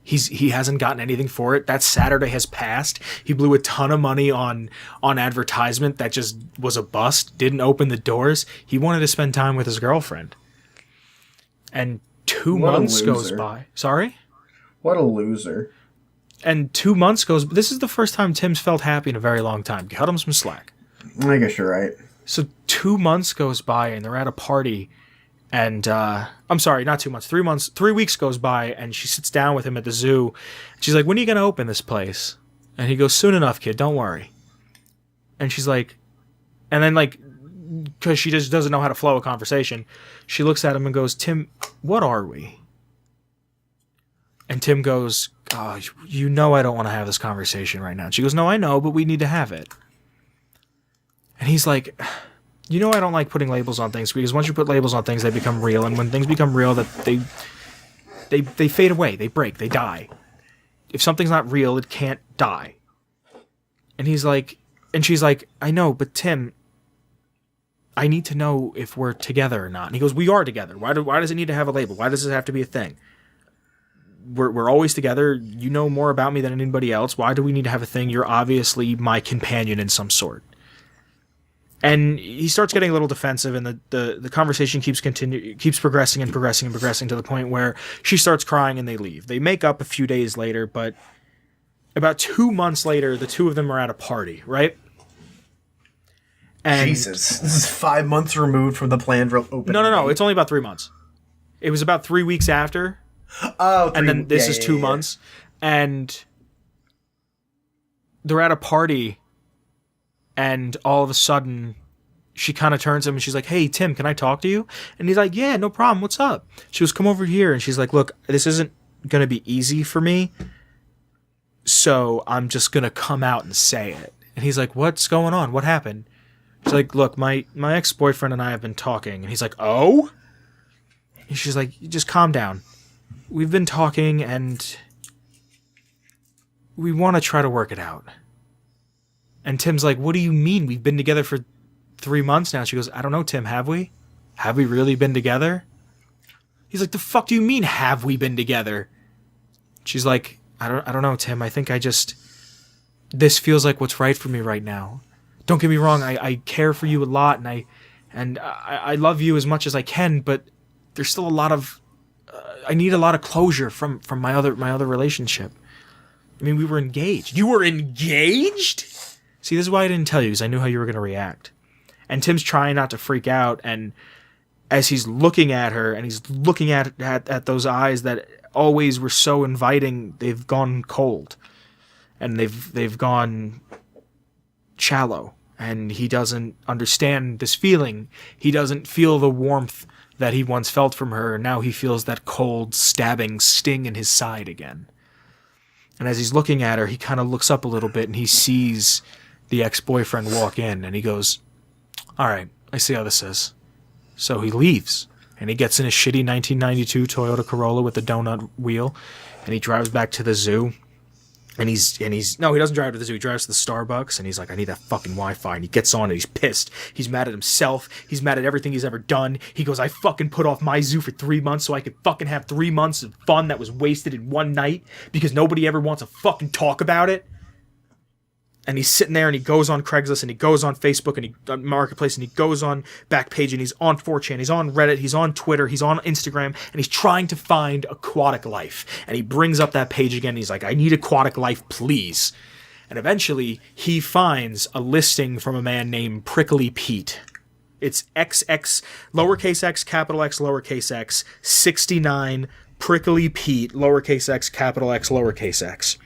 He hasn't gotten anything for it. That Saturday has passed. He blew a ton of money on advertisement that just was a bust. Didn't open the doors. He wanted to spend time with his girlfriend. And 2 months goes by. Sorry? What a loser. And 2 months goes. This is the first time Tim's felt happy in a very long time. Cut him some slack. I guess you're right. So 2 months goes by and they're at a party. And, I'm sorry, not 2 months, 3 months, 3 weeks goes by, and she sits down with him at the zoo. She's like, "When are you going to open this place?" And he goes, "Soon enough, kid, don't worry." And she's like, and then like, because she just doesn't know how to flow a conversation, she looks at him and goes, "Tim, what are we?" And Tim goes, "Oh, you know I don't want to have this conversation right now." And she goes, "No, I know, but we need to have it." And he's like, "You know I don't like putting labels on things, because once you put labels on things, they become real, and when things become real, that they fade away, they break, they die. If something's not real, it can't die." And he's like, and she's like, "I know, but Tim, I need to know if we're together or not." And he goes, "We are together. Why does it need to have a label? Why does it have to be a thing? We're always together. You know more about me than anybody else. Why do we need to have a thing? You're obviously my companion in some sort." And he starts getting a little defensive, and the conversation keeps progressing and progressing and progressing to the point where she starts crying and they leave. They make up a few days later, but about 2 months later, the two of them are at a party, right? And Jesus. This is 5 months removed from the planned opening. No. It's only about 3 months. It was about 3 weeks after. Oh, and then this is 2 months. And they're at a party, and all of a sudden, she kind of turns to him and she's like, "Hey, Tim, can I talk to you?" And he's like, "Yeah, no problem. What's up?" She goes, "Come over here." And she's like, "Look, this isn't going to be easy for me, so I'm just going to come out and say it." And he's like, "What's going on? What happened?" She's like, "Look, my ex-boyfriend and I have been talking." And he's like, "Oh?" And she's like, "Just calm down. We've been talking, and we want to try to work it out." And Tim's like, "What do you mean? We've been together for 3 months now." She goes, "I don't know, Tim, have we? Have we really been together?" He's like, "The fuck do you mean, have we been together?" She's like, I don't know, Tim. I think this feels like what's right for me right now. Don't get me wrong, I care for you a lot, and I love you as much as I can, but there's still a lot of I need a lot of closure from my other relationship. I mean, we were engaged. You were engaged? See, this is why I didn't tell you, because I knew how you were going to react. And Tim's trying not to freak out, and as he's looking at her, and he's looking at those eyes that always were so inviting, they've gone cold. And they've gone shallow. And he doesn't understand this feeling. He doesn't feel the warmth that he once felt from her. Now he feels that cold, stabbing sting in his side again. And as he's looking at her, he kind of looks up a little bit and he sees the ex-boyfriend walk in. And he goes, all right, I see how this is. So he leaves. And he gets in a shitty 1992 Toyota Corolla with a donut wheel. And he drives back to the zoo. And no, he doesn't drive to the zoo. He drives to the Starbucks, and he's like, I need that fucking Wi-Fi. And he gets on, and he's pissed. He's mad at himself. He's mad at everything he's ever done. He goes, I fucking put off my zoo for 3 months so I could fucking have 3 months of fun that was wasted in one night because nobody ever wants to fucking talk about it. And he's sitting there, and he goes on Craigslist, and he goes on Facebook, and he Marketplace, and he goes on Backpage, and he's on 4chan, he's on Reddit, he's on Twitter, he's on Instagram, and he's trying to find aquatic life. And he brings up that page again, and he's like, I need aquatic life, please. And eventually, he finds a listing from a man named Prickly Pete. It's XX, lowercase x, capital X, lowercase x, 69, Prickly Pete, lowercase x, capital X, lowercase x.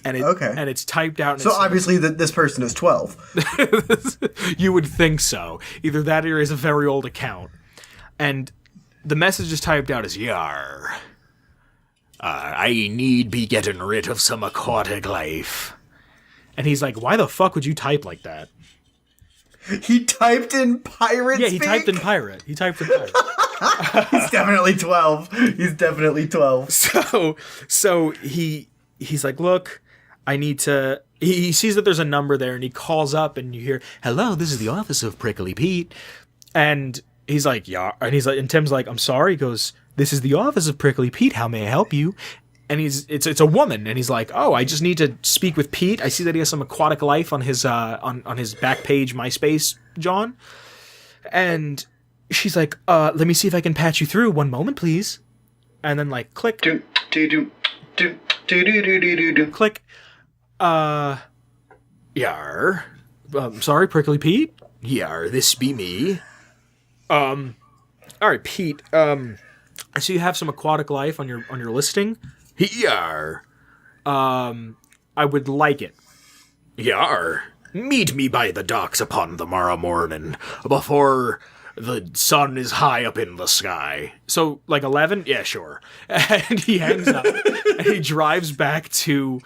And and it's typed out. So obviously this person is 12. You would think so. Either that or is a very old account. And the message is typed out as, Yar. I need be getting rid of some aquatic life. And he's like, why the fuck would you type like that? He typed in pirate Yeah, he typed in pirate. He's definitely 12. He's definitely 12. So he's like, look, I need to... He sees that there's a number there, and he calls up, and you hear, hello, this is the office of Prickly Pete. And he's like, yeah. And Tim's like, I'm sorry. He goes, this is the office of Prickly Pete. How may I help you? And it's a woman, and he's like, oh, I just need to speak with Pete. I see that he has some aquatic life on his on his back page MySpace, John. And she's like, let me see if I can patch you through. One moment, please. And then like click. Click. Yar. Sorry, Prickly Pete. Yar, this be me. All right, Pete. I see you have some aquatic life on your listing. Yar. I would like it. Yar. Meet me by the docks upon the morrow morning, before the sun is high up in the sky. So, like 11? Yeah, sure. And he hangs up, and he drives back to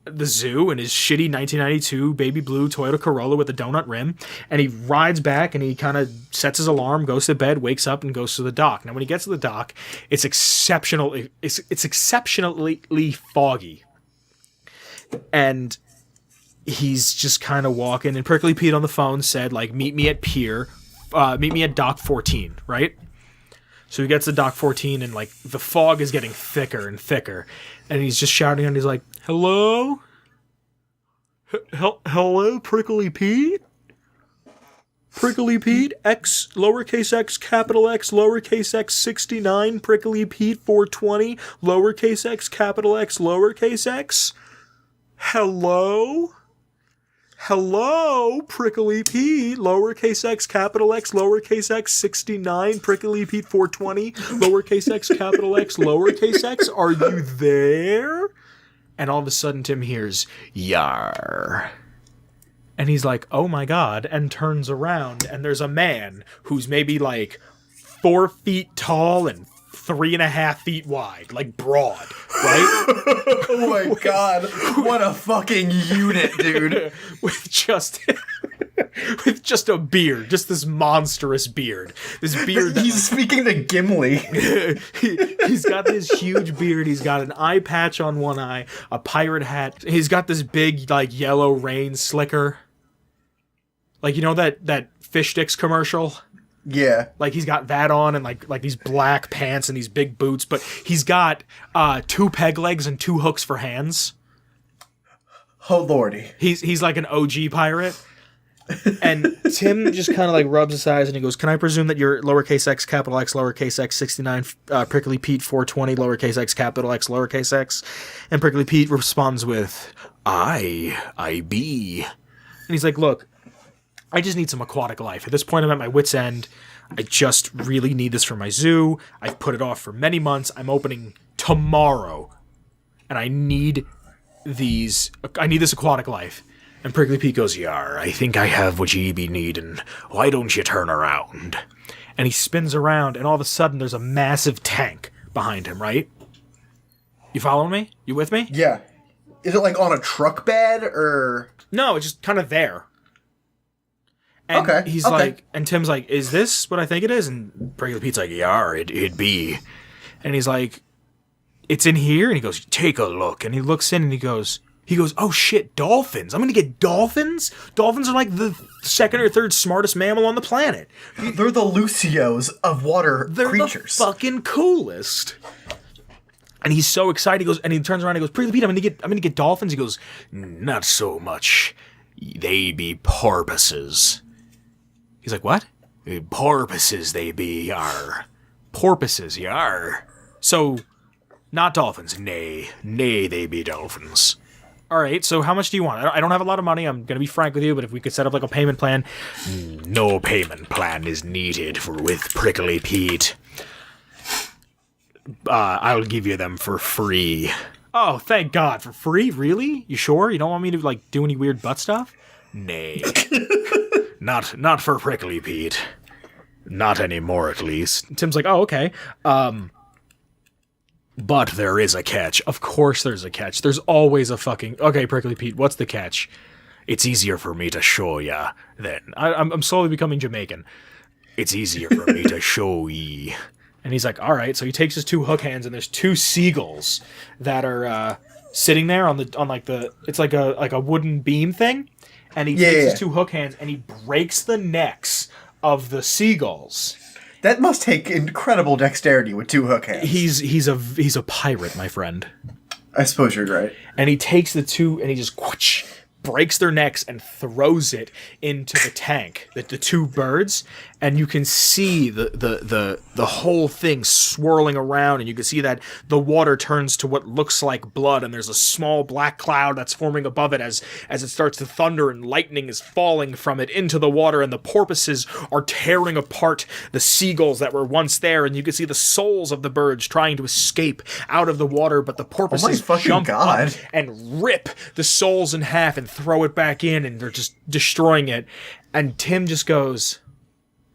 the zoo in his shitty 1992 baby blue Toyota Corolla with a donut rim, and he rides back, and he kind of sets his alarm, goes to bed, wakes up, and goes to the dock. Now when he gets to the dock, it's exceptionally foggy, and he's just kind of walking, and Prickly Pete on the phone said, like, meet me at dock 14, right? So he gets to dock 14, and like the fog is getting thicker and thicker, and he's just shouting, and he's like, hello? Hello, Prickly Pete? Prickly Pete, X, lowercase x, capital X, lowercase x, 69, Prickly Pete, 420, lowercase x, capital X, lowercase x? Hello? Hello, Prickly Pete, lowercase x, capital X, lowercase x, 69, Prickly Pete, 420, lowercase x, capital X, lowercase x, are you there? And all of a sudden Tim hears, Yar. And he's like, oh my god, and turns around, and there's a man who's maybe like 4 feet tall and 3.5 feet wide, like broad, right? Oh my god, what a fucking unit, dude. with just a beard, just this monstrous beard. This beard. He's speaking to Gimli. He's got this huge beard. He's got an eye patch on one eye, a pirate hat. He's got this big, like, yellow rain slicker. Like, you know that Fish Sticks commercial? Yeah. Like, he's got that on, and like these black pants and these big boots, but he's got 2 peg legs and 2 hooks for hands. Oh lordy. He's like an OG pirate. And Tim just kind of like rubs his eyes, and he goes, can I presume that you're lowercase x, capital X, lowercase x, 69, Prickly Pete, 420, lowercase x, capital X, lowercase x? And Prickly Pete responds with, I be. And he's like, look, I just need some aquatic life. At this point, I'm at my wit's end. I just really need this for my zoo. I've put it off for many months. I'm opening tomorrow. And I need this aquatic life. And Prickly Pete goes, Yar, I think I have what ye be needing. Why don't you turn around? And he spins around, and all of a sudden there's a massive tank behind him, right? You following me? You with me? Yeah. Is it like on a truck bed, or...? No, it's just kind of there. And okay. He's like, and Tim's like, is this what I think it is? And Prickly Pete's like, Yar, it'd be. And he's like, it's in here? And he goes, take a look. And he looks in and he goes, oh shit, dolphins. I'm gonna get dolphins? Dolphins are like the second or third smartest mammal on the planet. They're the Lucios of water creatures. They're the fucking coolest. And he's so excited. He goes, and he turns around and goes, Prickly Pete, I'm gonna get dolphins. He goes, not so much. They be porpoises. He's like, what? Porpoises they be, yar. Porpoises, yar. So, not dolphins. Nay, they be dolphins. All right, so how much do you want? I don't have a lot of money. I'm going to be frank with you, but if we could set up like a payment plan. No payment plan is needed with Prickly Pete. I'll give you them for free. Oh, thank God. For free? Really? You sure? You don't want me to like do any weird butt stuff? Nay. Not for Prickly Pete. Not anymore, at least. Tim's like, oh, okay. But there is a catch. Of course there's a catch. There's always a fucking... Okay, Prickly Pete, what's the catch? It's easier for me to show ya then. I'm slowly becoming Jamaican. It's easier for me to show ye. And he's like, all right. So he takes his two hook hands, and there's two seagulls that are sitting there on the... It's like a wooden beam thing. And he takes his two hook hands, and he breaks the necks of the seagulls. That must take incredible dexterity with two hook hands. He's a pirate, my friend. I suppose you're right. And he takes the two and he just breaks their necks and throws it into the tank, the two birds, and you can see the whole thing swirling around, and you can see that the water turns to what looks like blood, and there's a small black cloud that's forming above it as it starts to thunder, and lightning is falling from it into the water, and the porpoises are tearing apart the seagulls that were once there, and you can see the souls of the birds trying to escape out of the water, but the porpoises jump up and rip the souls in half and throw it back in, and they're just destroying it. And Tim just goes,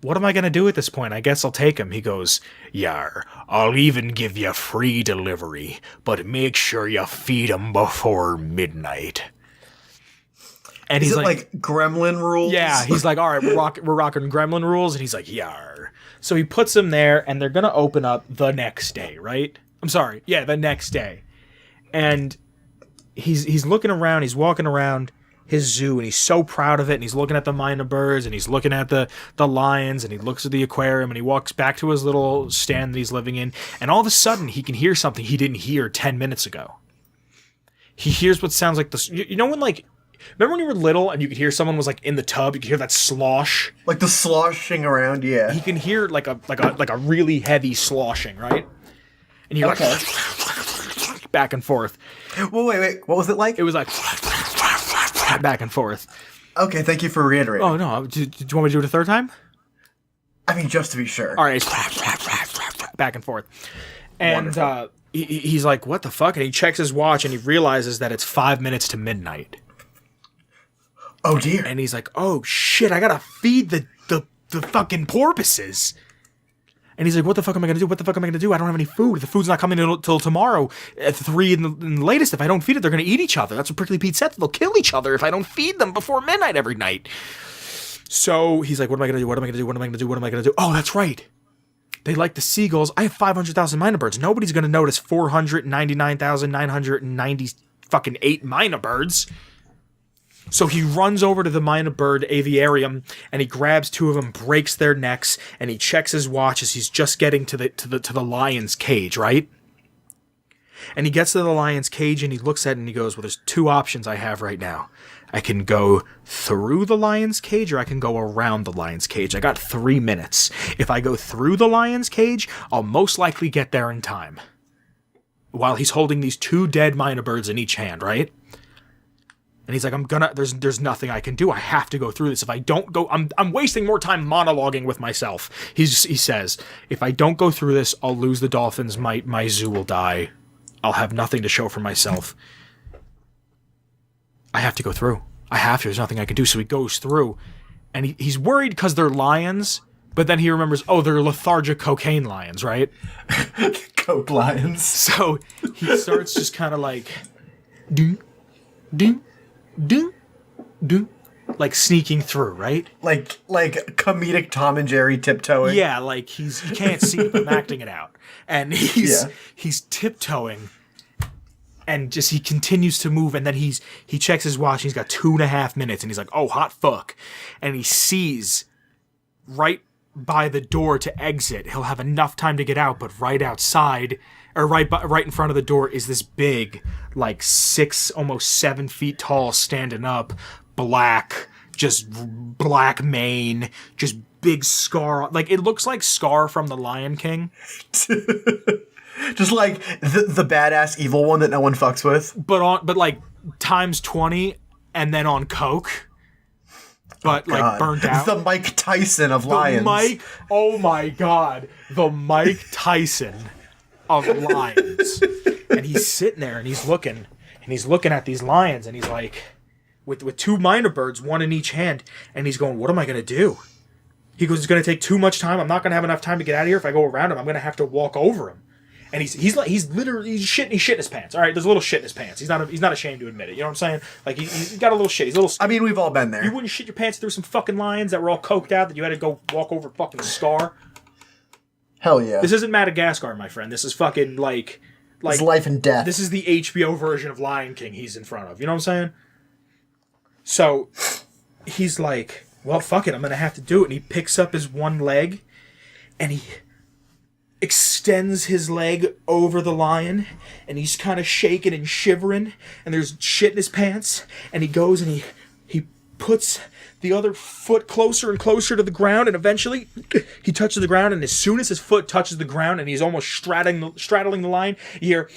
what am I going to do at this point? I guess I'll take him. He goes, Yar, I'll even give you free delivery, but make sure you feed him before midnight. And he's like Gremlin rules? Yeah, he's like, all right, we're rocking Gremlin rules. And he's like, Yar. So he puts him there, and they're going to open up the next day, right? I'm sorry. Yeah, the next day. And he's looking around, he's walking around his zoo, and he's so proud of it, and he's looking at the myna birds, and he's looking at the lions, and he looks at the aquarium, and he walks back to his little stand that he's living in, and all of a sudden he can hear something he didn't hear 10 minutes ago. He hears what sounds like this. You know when, like, remember when you were little and you could hear someone was like in the tub, you could hear that slosh? Like the sloshing around, yeah. He can hear like a really heavy sloshing, right? And you're like back and forth. Well, wait, what was it like? It was like back and forth. Okay, thank you for reiterating. Oh, no. Do you want me to do it a third time? I mean, just to be sure. All right. Back and forth. And he's like, what the fuck? And he checks his watch, and he realizes that it's 5 minutes to midnight. Oh, dear. And he's like, oh, shit, I gotta feed the fucking porpoises. And he's like, what the fuck am I going to do? What the fuck am I going to do? I don't have any food. The food's not coming till tomorrow at 3 in the latest. If I don't feed it, they're going to eat each other. That's what Prickly Pete said. They'll kill each other if I don't feed them before midnight every night. So he's like, what am I going to do? What am I going to do? What am I going to do? What am I going to do? Oh, that's right. They like the seagulls. I have 500,000 myna birds. Nobody's going to notice 499,990 fucking 8 myna birds. So he runs over to the myna bird aviarium, and he grabs 2 of them, breaks their necks, and he checks his watch as he's just getting to the lion's cage, right? And he gets to the lion's cage, and he looks at it, and he goes, well, there's 2 options I have right now. I can go through the lion's cage, or I can go around the lion's cage. I got 3 minutes. If I go through the lion's cage, I'll most likely get there in time. While he's holding these 2 dead myna birds in each hand, right? And he's like, there's nothing I can do. I have to go through this. If I don't go, I'm wasting more time monologuing with myself. He says, if I don't go through this, I'll lose the dolphins. My zoo will die. I'll have nothing to show for myself. I have to go through. I have to. There's nothing I can do. So he goes through, and he's worried because they're lions, but then he remembers, oh, they're lethargic cocaine lions, right? Coke lions. So he starts just kind of like, ding, ding, ding, ding, like sneaking through, right? Like comedic Tom and Jerry tiptoeing. Yeah, like he can't see it, but I'm acting it out. And he's tiptoeing. And just he continues to move, and then he checks his watch, and he's got 2.5 minutes, and he's like, oh, hot fuck. And he sees right by the door to exit, he'll have enough time to get out, but right outside, or right in front of the door is this big, like 6, almost 7 feet tall, standing up, black mane, just big Scar. Like, it looks like Scar from The Lion King. Just like the badass evil one that no one fucks with. But like times 20 and then on coke. But like burnt out. The Mike Tyson of lions. Oh my god. The Mike Tyson of lions. And he's sitting there and he's looking at these lions, and he's like with 2 minor birds, one in each hand, and he's going, what am I gonna do? He goes, it's gonna take too much time. I'm not gonna have enough time to get out of here. If I go around him, I'm gonna have to walk over him. And he's shit in his pants. All right, there's a little shit in his pants. He's not ashamed to admit it. You know what I'm saying? Like he's got a little shit. He's a little. I mean, we've all been there. You wouldn't shit your pants through some fucking lions that were all coked out that you had to go walk over fucking Scar. Hell yeah. This isn't Madagascar, my friend. This is fucking like it's life and death. This is the HBO version of Lion King he's in front of. You know what I'm saying? So he's like, well, fuck it, I'm gonna have to do it. And he picks up his one leg, and he extends his leg over the lion, and he's kind of shaking and shivering, and there's shit in his pants, and he goes and he puts the other foot closer and closer to the ground, and eventually he touches the ground, and as soon as his foot touches the ground and he's almost straddling the line, you hear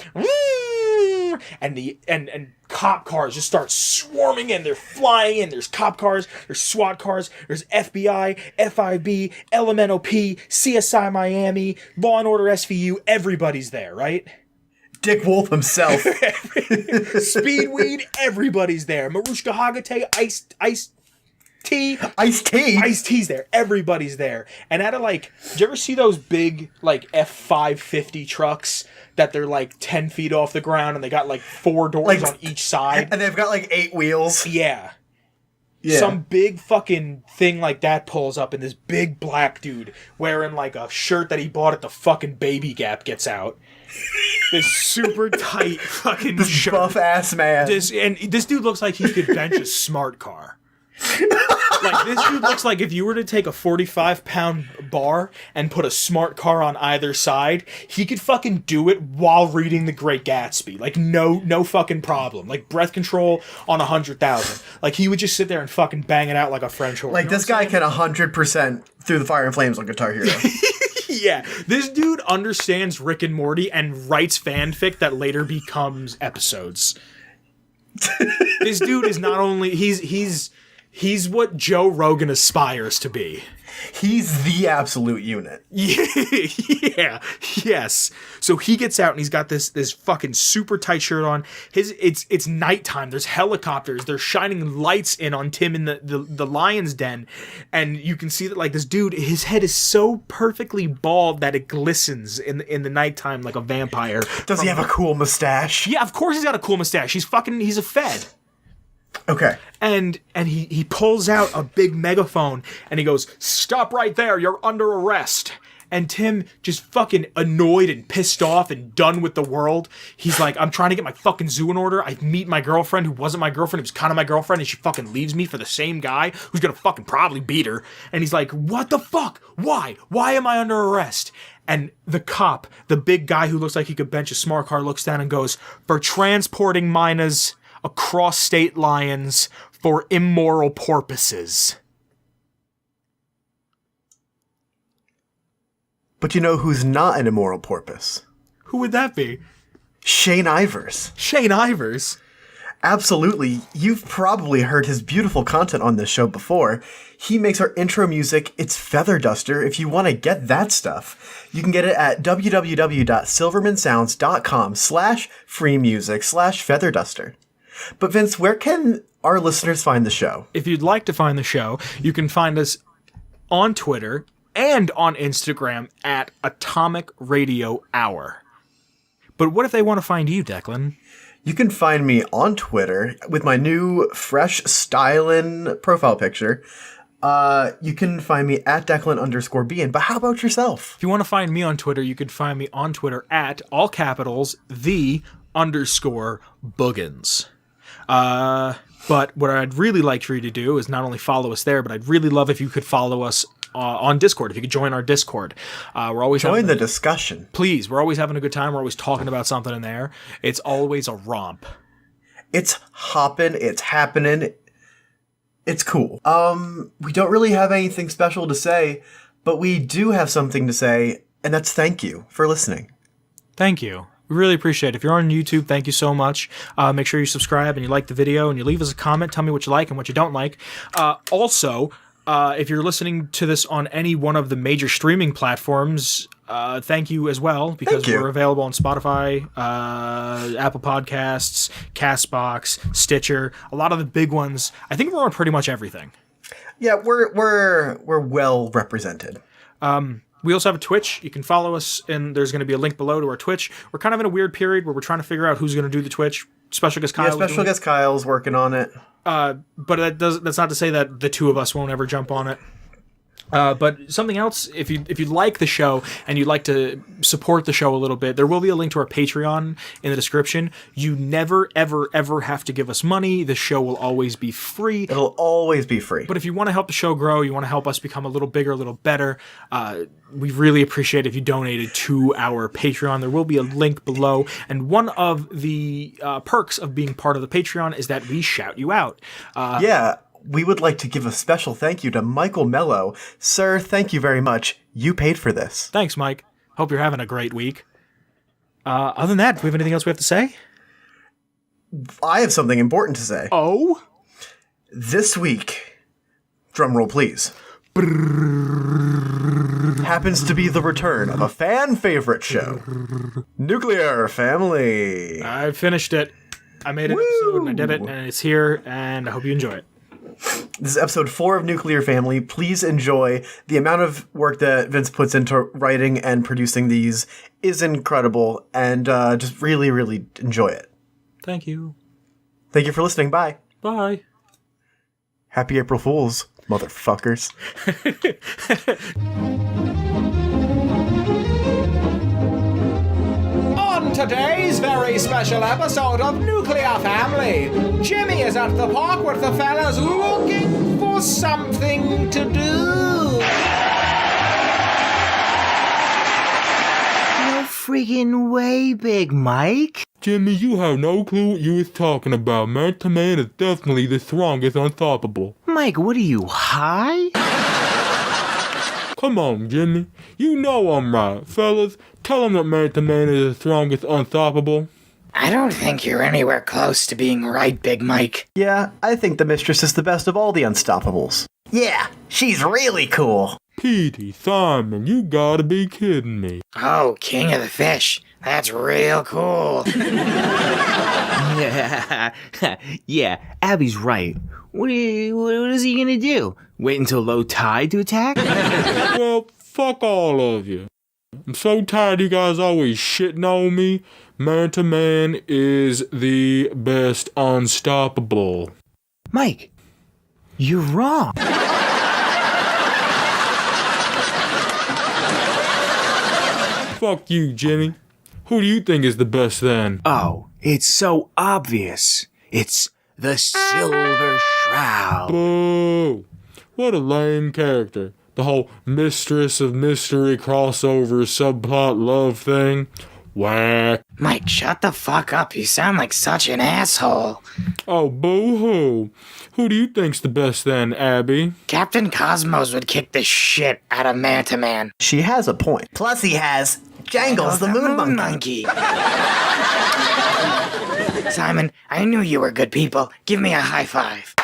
and cop cars just start swarming in. They're flying in. There's cop cars, there's SWAT cars, there's FBI, FIB, LMNOP, CSI Miami, Law and Order SVU. Everybody's there, right? Dick Wolf himself. Speedweed, everybody's there. Marushka Hagate, Ice T. Ice-T's there. Everybody's there. And out of like, did you ever see those big like F550 trucks that they're like 10 feet off the ground and they got like 4 doors on each side? And they've got like 8 wheels. Yeah. Some big fucking thing like that pulls up, and this big black dude wearing like a shirt that he bought at the fucking Baby Gap gets out. This super tight fucking shirt. Buff ass man. And this dude looks like he could bench a smart car. Like, this dude looks like if you were to take a 45-pound bar and put a smart car on either side, he could fucking do it while reading The Great Gatsby. Like, no fucking problem. Like, breath control on 100,000. Like, he would just sit there and fucking bang it out like a French horn. Like, this guy can 100% through the fire and flames like Guitar Hero. Yeah, this dude understands Rick and Morty and writes fanfic that later becomes episodes. This dude is not only... He's what Joe Rogan aspires to be. He's the absolute unit. Yeah. Yes. So he gets out and he's got this fucking super tight shirt on. It's nighttime. There's helicopters. They're shining lights in on Tim in the lion's den. And you can see that like this dude, his head is so perfectly bald that it glistens in the nighttime like a vampire. Does he have a cool mustache? Yeah, of course he's got a cool mustache. He's a Fed. Okay. And he pulls out a big megaphone and he goes, "Stop right there, you're under arrest." And Tim, just fucking annoyed and pissed off and done with the world, he's like, I'm trying to get my fucking zoo in order. I meet my girlfriend who wasn't my girlfriend, who was kind of my girlfriend, and she fucking leaves me for the same guy who's gonna fucking probably beat her. And he's like, what the fuck? Why? Why am I under arrest? And the cop, the big guy who looks like he could bench a smart car, looks down and goes, "For transporting minors across state lines for immoral purposes." But you know who's not an immoral porpoise? Who would that be? Shane Ivers. Shane Ivers? Absolutely. You've probably heard his beautiful content on this show before. He makes our intro music. It's Feather Duster. If you want to get that stuff, you can get it at www.silvermansounds.com/freemusic/featherduster. But Vince, where can our listeners find the show? If you'd like to find the show, you can find us on Twitter and on Instagram at Atomic Radio Hour. But what if they want to find you, Declan? You can find me on Twitter with my new fresh stylin' profile picture. You can find me at Declan_Bean. But how about yourself? If you want to find me on Twitter, you can find me on Twitter at, all capitals, _Buggins. But what I'd really like for you to do is not only follow us there, but I'd really love if you could follow us on Discord, if you could join our Discord. We're always join the discussion. Please, we're always having a good time. We're always talking about something in there. It's always a romp. It's hopping. It's happening. It's cool. We don't really have anything special to say, but we do have something to say, and that's thank you for listening. Thank you. We really appreciate it. If you're on YouTube, thank you so much. Make sure you subscribe and you like the video and you leave us a comment. Tell me what you like and what you don't like. Also, if you're listening to this on any one of the major streaming platforms, thank you as well, because we're available on Spotify, Apple Podcasts, Castbox, Stitcher, a lot of the big ones. I think we're on pretty much everything. Yeah, we're well represented. We also have a Twitch. You can follow us, and there's going to be a link below to our Twitch. We're kind of in a weird period where we're trying to figure out who's going to do the Twitch. Special guest Kyle. Yeah, special guest Kyle's working on it. But that's not to say that the two of us won't ever jump on it. But something else, if you like the show and you'd like to support the show a little bit, there will be a link to our Patreon in the description. You never, ever, ever have to give us money. The show will always be free. It'll always be free. But if you want to help the show grow, you want to help us become a little bigger, a little better, we really appreciate if you donated to our Patreon. There will be a link below. And one of the perks of being part of the Patreon is that we shout you out. Yeah. We would like to give a special thank you to Michael Mello. Sir, thank you very much. You paid for this. Thanks, Mike. Hope you're having a great week. Other than that, do we have anything else we have to say? I have something important to say. Oh? This week, drumroll please, happens to be the return of a fan favorite show, Nuclear Family. I finished it. I made an episode and I did it, and it's here, and I hope you enjoy it. This is episode 4 of Nuclear Family. Please enjoy. The amount of work that Vince puts into writing and producing these is incredible, and just really, really enjoy it. Thank you. Thank you for listening. Bye. Bye. Happy April Fools, motherfuckers. On today's very special episode of Nuclear Family, Jimmy is at the park with the fellas looking for something to do. No friggin' way, Big Mike. Jimmy, you have no clue what you was talking about. Man to Man is definitely the strongest unstoppable. Mike, what are you, high? Come on, Jimmy. You know I'm right. Fellas, tell him that Man to Man is the strongest unstoppable. I don't think you're anywhere close to being right, Big Mike. Yeah, I think the Mistress is the best of all the Unstoppables. Yeah, she's really cool. Petey, Simon, you gotta be kidding me. Oh, King of the Fish. That's real cool. Yeah, Abby's right. What is he gonna do? Wait until low tide to attack? Well, fuck all of you. I'm so tired you guys always shitting on me. Man to Man is the best unstoppable. Mike, you're wrong. Fuck you, Jimmy. Who do you think is the best then? Oh, it's so obvious. It's the Silver Shroud. Boo! What a lame character. The whole Mistress of Mystery crossover subplot love thing. Whack. Mike, shut the fuck up. You sound like such an asshole. Oh, boo-hoo. Who do you think's the best then, Abby? Captain Cosmos would kick the shit out of Man to Man. She has a point. Plus he has Jangles the Moon Monkey. Simon, I knew you were good people. Give me a high five.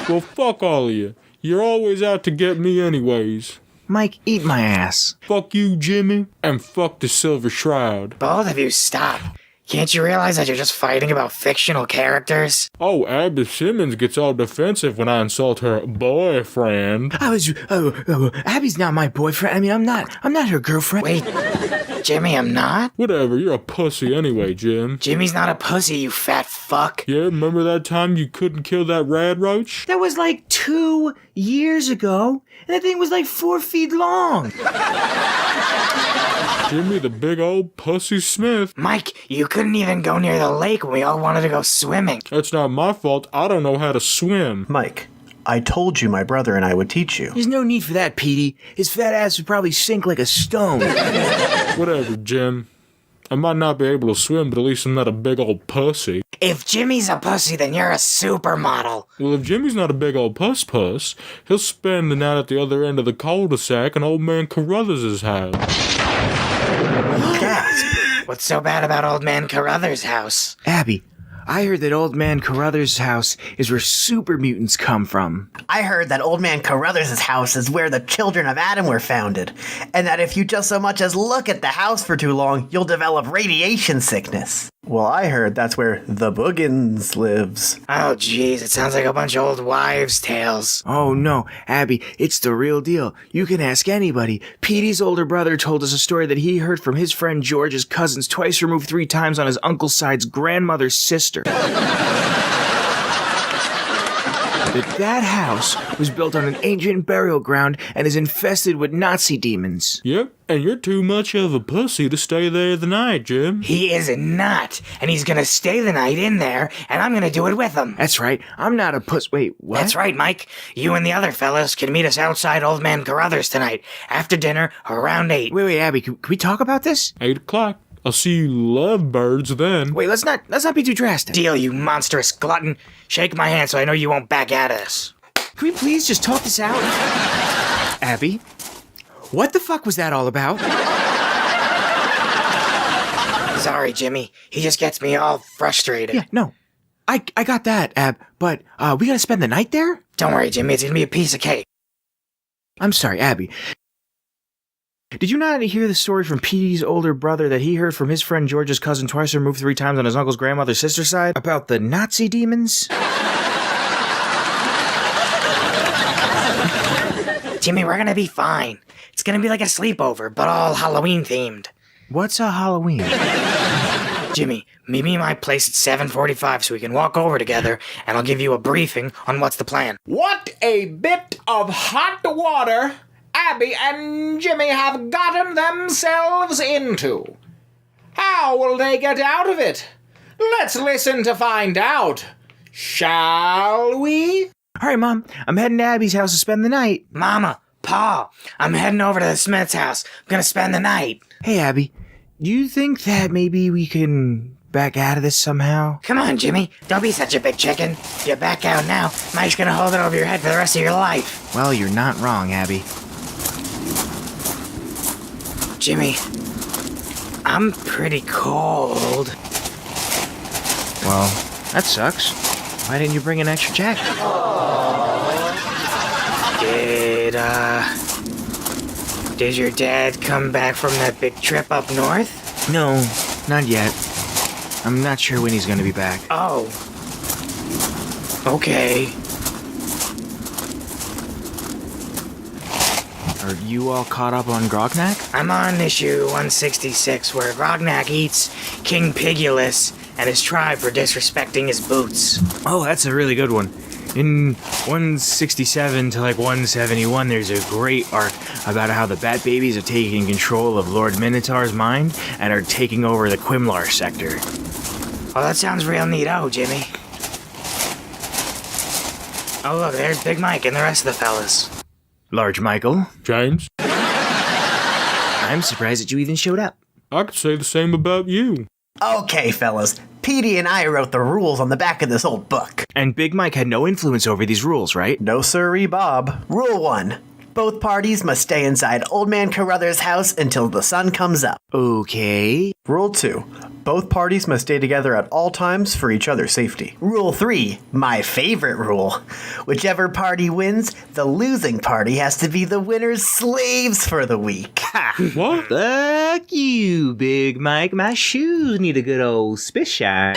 Well, fuck all of you. You're always out to get me anyways. Mike, eat my ass. Fuck you, Jimmy, and fuck the Silver Shroud. Both of you stop. Can't you realize that you're just fighting about fictional characters? Oh, Abby Simmons gets all defensive when I insult her boyfriend. Abby's not my boyfriend. I mean, I'm not her girlfriend. Wait, Jimmy, I'm not? Whatever, you're a pussy anyway, Jim. Jimmy's not a pussy, you fat fuck. Yeah, remember that time you couldn't kill that rad roach? That was like 2 years ago, and that thing was like 4 feet long. Jimmy the big old pussy Smith. Mike, you couldn't even go near the lake when we all wanted to go swimming. That's not my fault. I don't know how to swim. Mike, I told you my brother and I would teach you. There's no need for that, Petey. His fat ass would probably sink like a stone. Whatever, Jim. I might not be able to swim, but at least I'm not a big old pussy. If Jimmy's a pussy, then you're a supermodel. Well, if Jimmy's not a big old puss, he'll spend the night at the other end of the cul-de-sac in old man Carruthers' house. Gasp. What's so bad about old man Carruthers' house? Abby, I heard that old man Carruthers' house is where super mutants come from. I heard that old man Carruthers' house is where the children of Adam were founded, and that if you just so much as look at the house for too long, you'll develop radiation sickness. Well, I heard that's where the Boogans lives. Oh, jeez, it sounds like a bunch of old wives' tales. Oh no, Abby, it's the real deal. You can ask anybody. Petey's older brother told us a story that he heard from his friend George's cousins twice removed 3 times on his uncle's side's grandmother's sister. That house was built on an ancient burial ground and is infested with Nazi demons. Yep, and you're too much of a pussy to stay there the night, Jim. He is not, and he's gonna stay the night in there, and I'm gonna do it with him. That's right, I'm not a puss. Wait, what? That's right, Mike. You and the other fellas can meet us outside Old Man Carruthers tonight, after dinner, around 8. Wait, Abby, can we talk about this? 8 o'clock. I'll see you lovebirds then. Wait, let's not be too drastic. Deal, you monstrous glutton. Shake my hand so I know you won't back at us. Can we please just talk this out? Abby, what the fuck was that all about? Sorry, Jimmy. He just gets me all frustrated. Yeah, no. I got that, Ab, but we gotta spend the night there? Don't worry, Jimmy. It's gonna be a piece of cake. I'm sorry, Abby. Did you not hear the story from Petey's older brother that he heard from his friend George's cousin twice removed 3 times on his uncle's grandmother's sister's side about the Nazi demons? Jimmy, we're gonna be fine. It's gonna be like a sleepover, but all Halloween themed. What's a Halloween? Jimmy, meet me in my place at 7:45 so we can walk over together, and I'll give you a briefing on what's the plan. What a bit of hot water Abby and Jimmy have gotten themselves into. How will they get out of it? Let's listen to find out, shall we? All right, Mom, I'm heading to Abby's house to spend the night. Mama, Pa, I'm heading over to the Smith's house. I'm gonna spend the night. Hey, Abby, do you think that maybe we can back out of this somehow? Come on, Jimmy. Don't be such a big chicken. If you back out now, Mike's gonna hold it over your head for the rest of your life. Well, you're not wrong, Abby. Jimmy, I'm pretty cold. Well, that sucks. Why didn't you bring an extra jacket? Did your dad come back from that big trip up north? No, not yet. I'm not sure when he's gonna be back. Oh. Okay. Are you all caught up on Grognak? I'm on issue 166 where Grognak eats King Pigulus and his tribe for disrespecting his boots. Oh, that's a really good one. In 167 to like 171, there's a great arc about how the Bat Babies are taking control of Lord Minotaur's mind and are taking over the Quimlar sector. Oh, that sounds real neato, Jimmy. Oh, look, there's Big Mike and the rest of the fellas. Large Michael, James, I'm surprised that you even showed up. I could say the same about you. Okay, fellas. Petey and I wrote the rules on the back of this old book. And Big Mike had no influence over these rules, right? No sirree, Bob. Rule 1. Both parties must stay inside Old Man Carruthers' house until the sun comes up. Okay. Rule 2. Both parties must stay together at all times for each other's safety. Rule 3, my favorite rule. Whichever party wins, the losing party has to be the winner's slaves for the week. What? Fuck you, Big Mike. My shoes need a good old spit shine.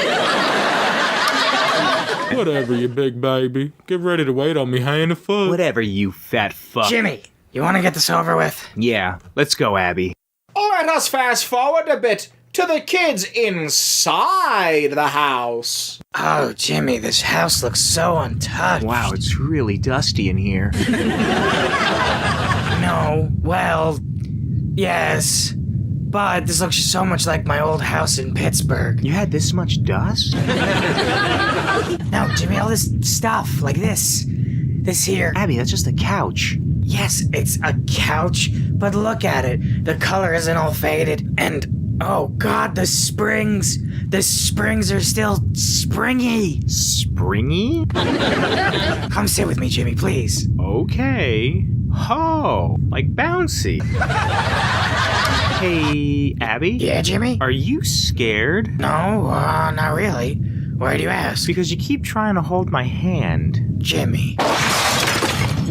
Whatever, you big baby. Get ready to wait on me hand and foot. Whatever, you fat fuck. Jimmy, you want to get this over with? Yeah, let's go, Abby. Let us fast forward a bit to the kids inside the house. Oh, Jimmy, this house looks so untouched. Wow, it's really dusty in here. No, well, yes. But this looks so much like my old house in Pittsburgh. You had this much dust? No, Jimmy, all this stuff, like this. This here. Abby, that's just a couch. Yes, it's a couch, but look at it. The color isn't all faded, and oh god, the springs are still springy. Springy? Come sit with me, Jimmy, please. Okay. Oh, like bouncy. Hey, Abby? Yeah, Jimmy? Are you scared? No, not really. Why do you ask? Because you keep trying to hold my hand. Jimmy.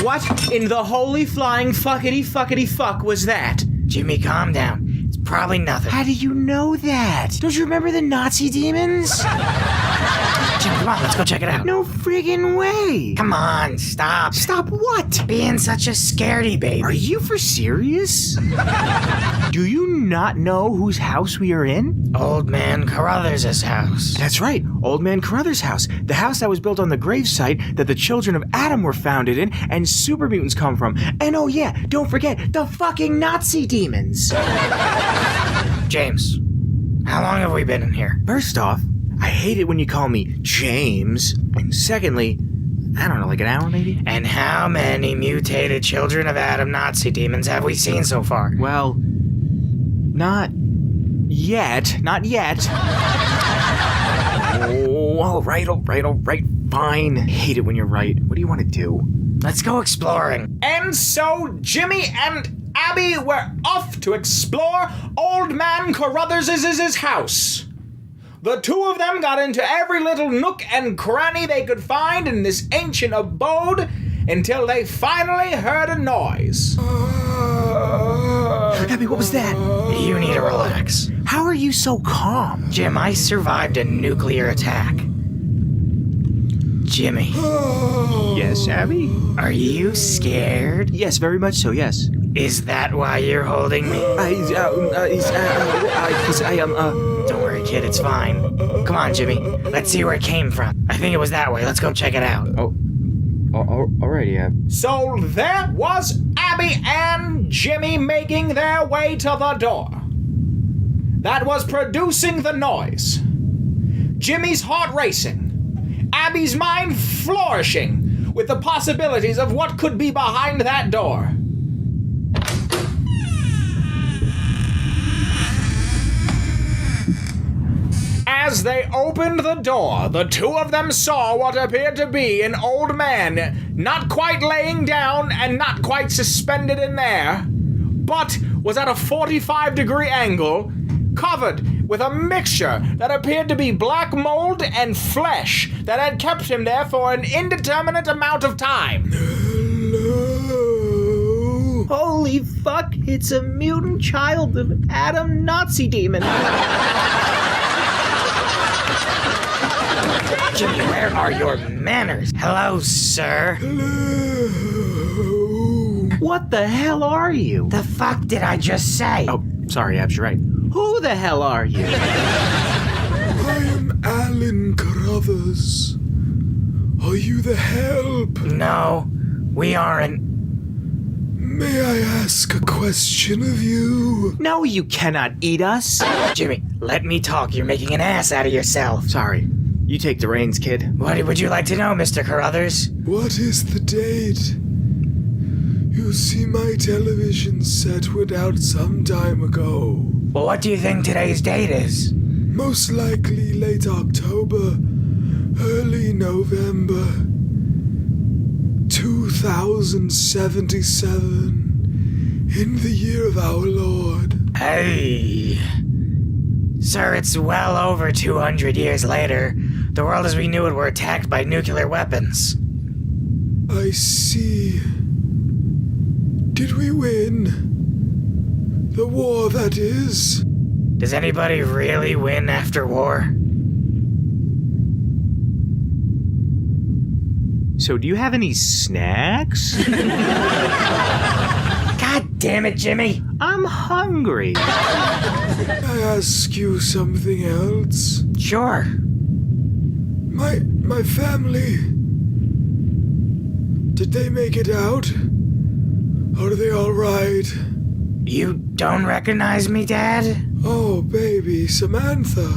What in the holy flying fuckity fuck was that? Jimmy, calm down. It's probably nothing. How do you know that? Don't you remember the Nazi demons? Jimmy, come on, let's go check it out. No friggin' way. Come on, stop. Stop what? Being such a scaredy baby. Are you for serious? Do you not know whose house we are in? Old Man Carruthers' house. That's right, Old Man Carruthers' house. The house that was built on the gravesite that the children of Adam were founded in and super mutants come from. And oh yeah, don't forget the fucking Nazi demons. James, how long have we been in here? First off, I hate it when you call me James. And secondly, I don't know, like an hour maybe? And how many mutated children of Adam Nazi demons have we seen so far? Well, not yet. Not yet. Oh, all right, fine. Hate it when you're right. What do you want to do? Let's go exploring. And so Jimmy and Abby were off to explore Old Man Carruthers' house. The two of them got into every little nook and cranny they could find in this ancient abode until they finally heard a noise. Abby, what was that? You need to relax. How are you so calm? Jim, I survived a nuclear attack. Jimmy, Yes, Abby? are you scared? Yes, very much so, yes. Is that why you're holding me? Don't worry, kid, it's fine. Come on, Jimmy. Let's see where it came from. I think it was that way. Let's go check it out. Alrighty, yeah. So there was Abby and Jimmy making their way to the door that was producing the noise. Jimmy's heart racing, Abby's mind flourishing with the possibilities of what could be behind that door. As they opened the door, the two of them saw what appeared to be an old man, not quite laying down and not quite suspended in there, but was at a 45-degree angle, covered with a mixture that appeared to be black mold and flesh that had kept him there for an indeterminate amount of time. Holy fuck, it's a mutant child of Adam Nazi demon. Jimmy, where are your manners? Hello, sir. What the hell are you? The fuck did I just say? Oh, sorry, Abs, you're right. Who the hell are you? I am Alan Carruthers. Are you the help? No, we aren't. May I ask a question of you? No, you cannot eat us. Jimmy, let me talk. You're making an ass out of yourself. Sorry. You take the reins, kid. What would you like to know, Mr. Carruthers? What is the date? You see, my television set went out some time ago. Well, what do you think today's date is? Most likely late October, early November. 2077, in the year of our Lord. Hey. Sir, it's well over 200 years later. The world as we knew it were attacked by nuclear weapons. I see. Did we win? The war, that is. Does anybody really win after war? So do you have any snacks? God damn it, Jimmy. I'm hungry. Can I ask you something else? Sure. My family. Did they make it out? Are they all right? You don't recognize me, Dad? Oh, baby, Samantha.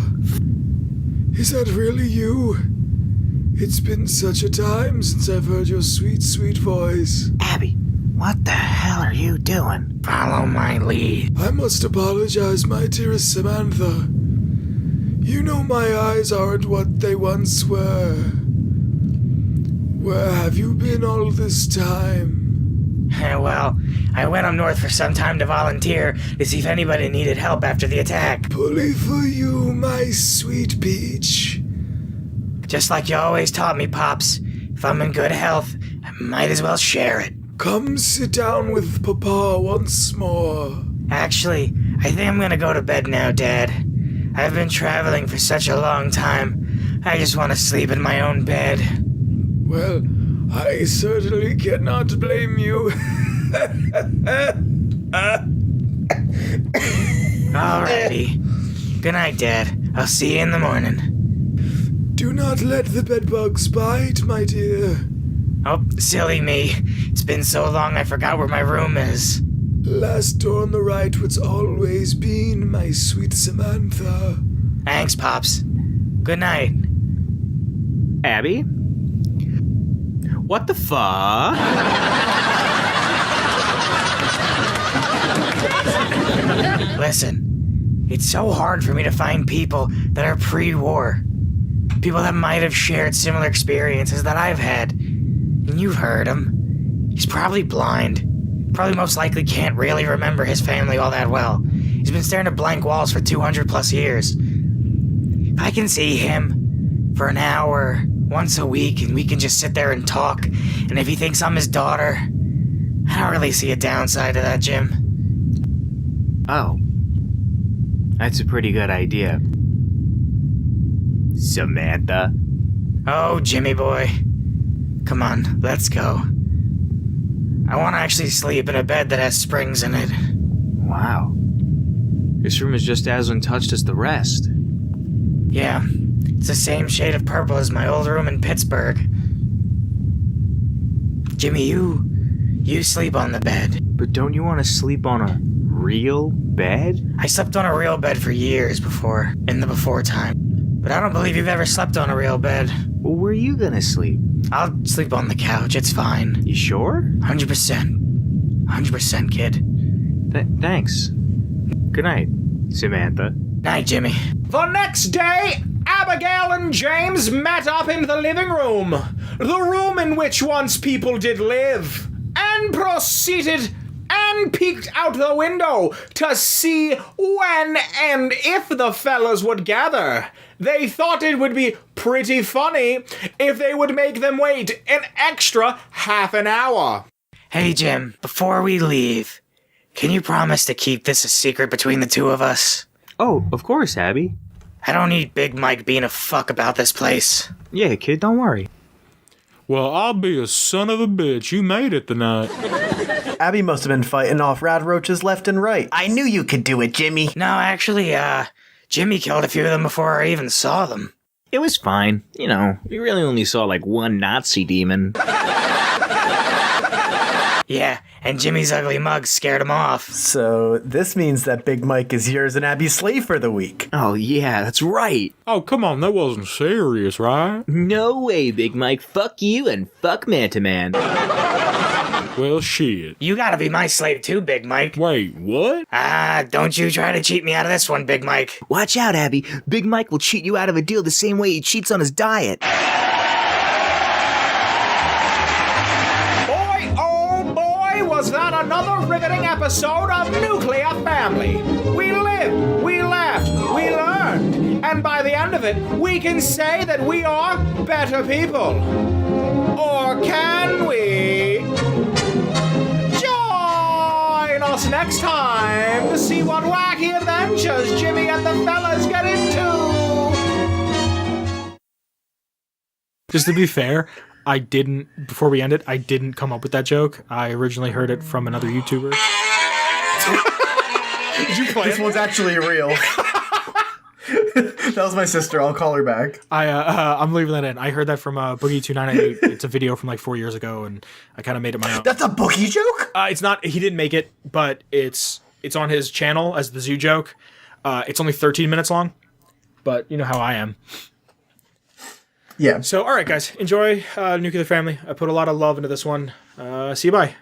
Is that really you? It's been such a time since I've heard your sweet, sweet voice. Abby, what the hell are you doing? Follow my lead. I must apologize, my dearest Samantha. You know my eyes aren't what they once were. Where have you been all this time? Well, I went up north for some time to volunteer to see if anybody needed help after the attack. Bully for you, my sweet peach. Just like you always taught me, Pops. If I'm in good health, I might as well share it. Come sit down with Papa once more. Actually, I think I'm gonna go to bed now, Dad. I've been traveling for such a long time. I just want to sleep in my own bed. Well, I certainly cannot blame you. Alrighty. Good night, Dad. I'll see you in the morning. Do not let the bedbugs bite, my dear. Oh, silly me. It's been so long I forgot where my room is. Last door on the right was always been, my sweet Samantha. Thanks, Pops. Good night. Abby? What the fuck? Listen, it's so hard for me to find people that are pre-war. People that might have shared similar experiences that I've had. And you've heard him. He's probably blind. Probably most likely can't really remember his family all that well. He's been staring at blank walls for 200 plus years. If I can see him for an hour, once a week, and we can just sit there and talk, and if he thinks I'm his daughter, I don't really see a downside to that, Jim. Oh. That's a pretty good idea. Samantha. Oh, Jimmy boy. Come on, let's go. I want to actually sleep in a bed that has springs in it. Wow. This room is just as untouched as the rest. Yeah, it's the same shade of purple as my old room in Pittsburgh. Jimmy, you sleep on the bed. But don't you want to sleep on a real bed? I slept on a real bed for years before, in the before time. But I don't believe you've ever slept on a real bed. Well, where are you gonna sleep? I'll sleep on the couch, it's fine. You sure? 100%. 100%, kid. Thanks. Good night, Samantha. Night, Jimmy. The next day, Abigail and James met up in the living room, the room in which once people did live, and proceeded and peeked out the window to see when and if the fellas would gather. They thought it would be pretty funny if they would make them wait an extra half an hour. Hey, Jim, before we leave, can you promise to keep this a secret between the two of us? Oh, of course, Abby. I don't need Big Mike being a fuck about this place. Yeah, kid, don't worry. Well, I'll be a son of a bitch. You made it tonight. Abby must have been fighting off rad roaches left and right. I knew you could do it, Jimmy. No, actually, Jimmy killed a few of them before I even saw them. It was fine. You know, we really only saw like one Nazi demon. Yeah, and Jimmy's ugly mug scared him off. So this means that Big Mike is yours and Abby's slave for the week. Oh, yeah, that's right. Oh, come on, that wasn't serious, right? No way, Big Mike. Fuck you and fuck Manta Man. Well, shit. You gotta be my slave too, Big Mike. Wait, what? Don't you try to cheat me out of this one, Big Mike. Watch out, Abby. Big Mike will cheat you out of a deal the same way he cheats on his diet. Boy, oh boy, was that another riveting episode of Nuclear Family. We lived, we laughed, we learned. and by the end of it, we can say that we are better people. Or can we? Join us next time to see what wacky adventures Jimmy and the fellas get into. Just to be fair, I didn't, before we end it, I didn't come up with that joke. I originally heard it from another YouTuber. Did you play This one's actually real. That was my sister. I'll call her back. I'm leaving that in. I heard that from Boogie2998. It's a video from like 4 years ago, and I kind of made it my own. That's a Boogie joke? It's not. He didn't make it, but it's on his channel as the zoo joke. It's only 13 minutes long, but you know how I am. Yeah. So, all right, guys, enjoy Nuclear Family. I put a lot of love into this one. See you, bye.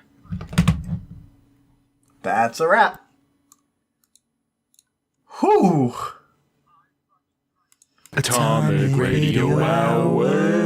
That's a wrap. Whew. Atomic Radio Hour.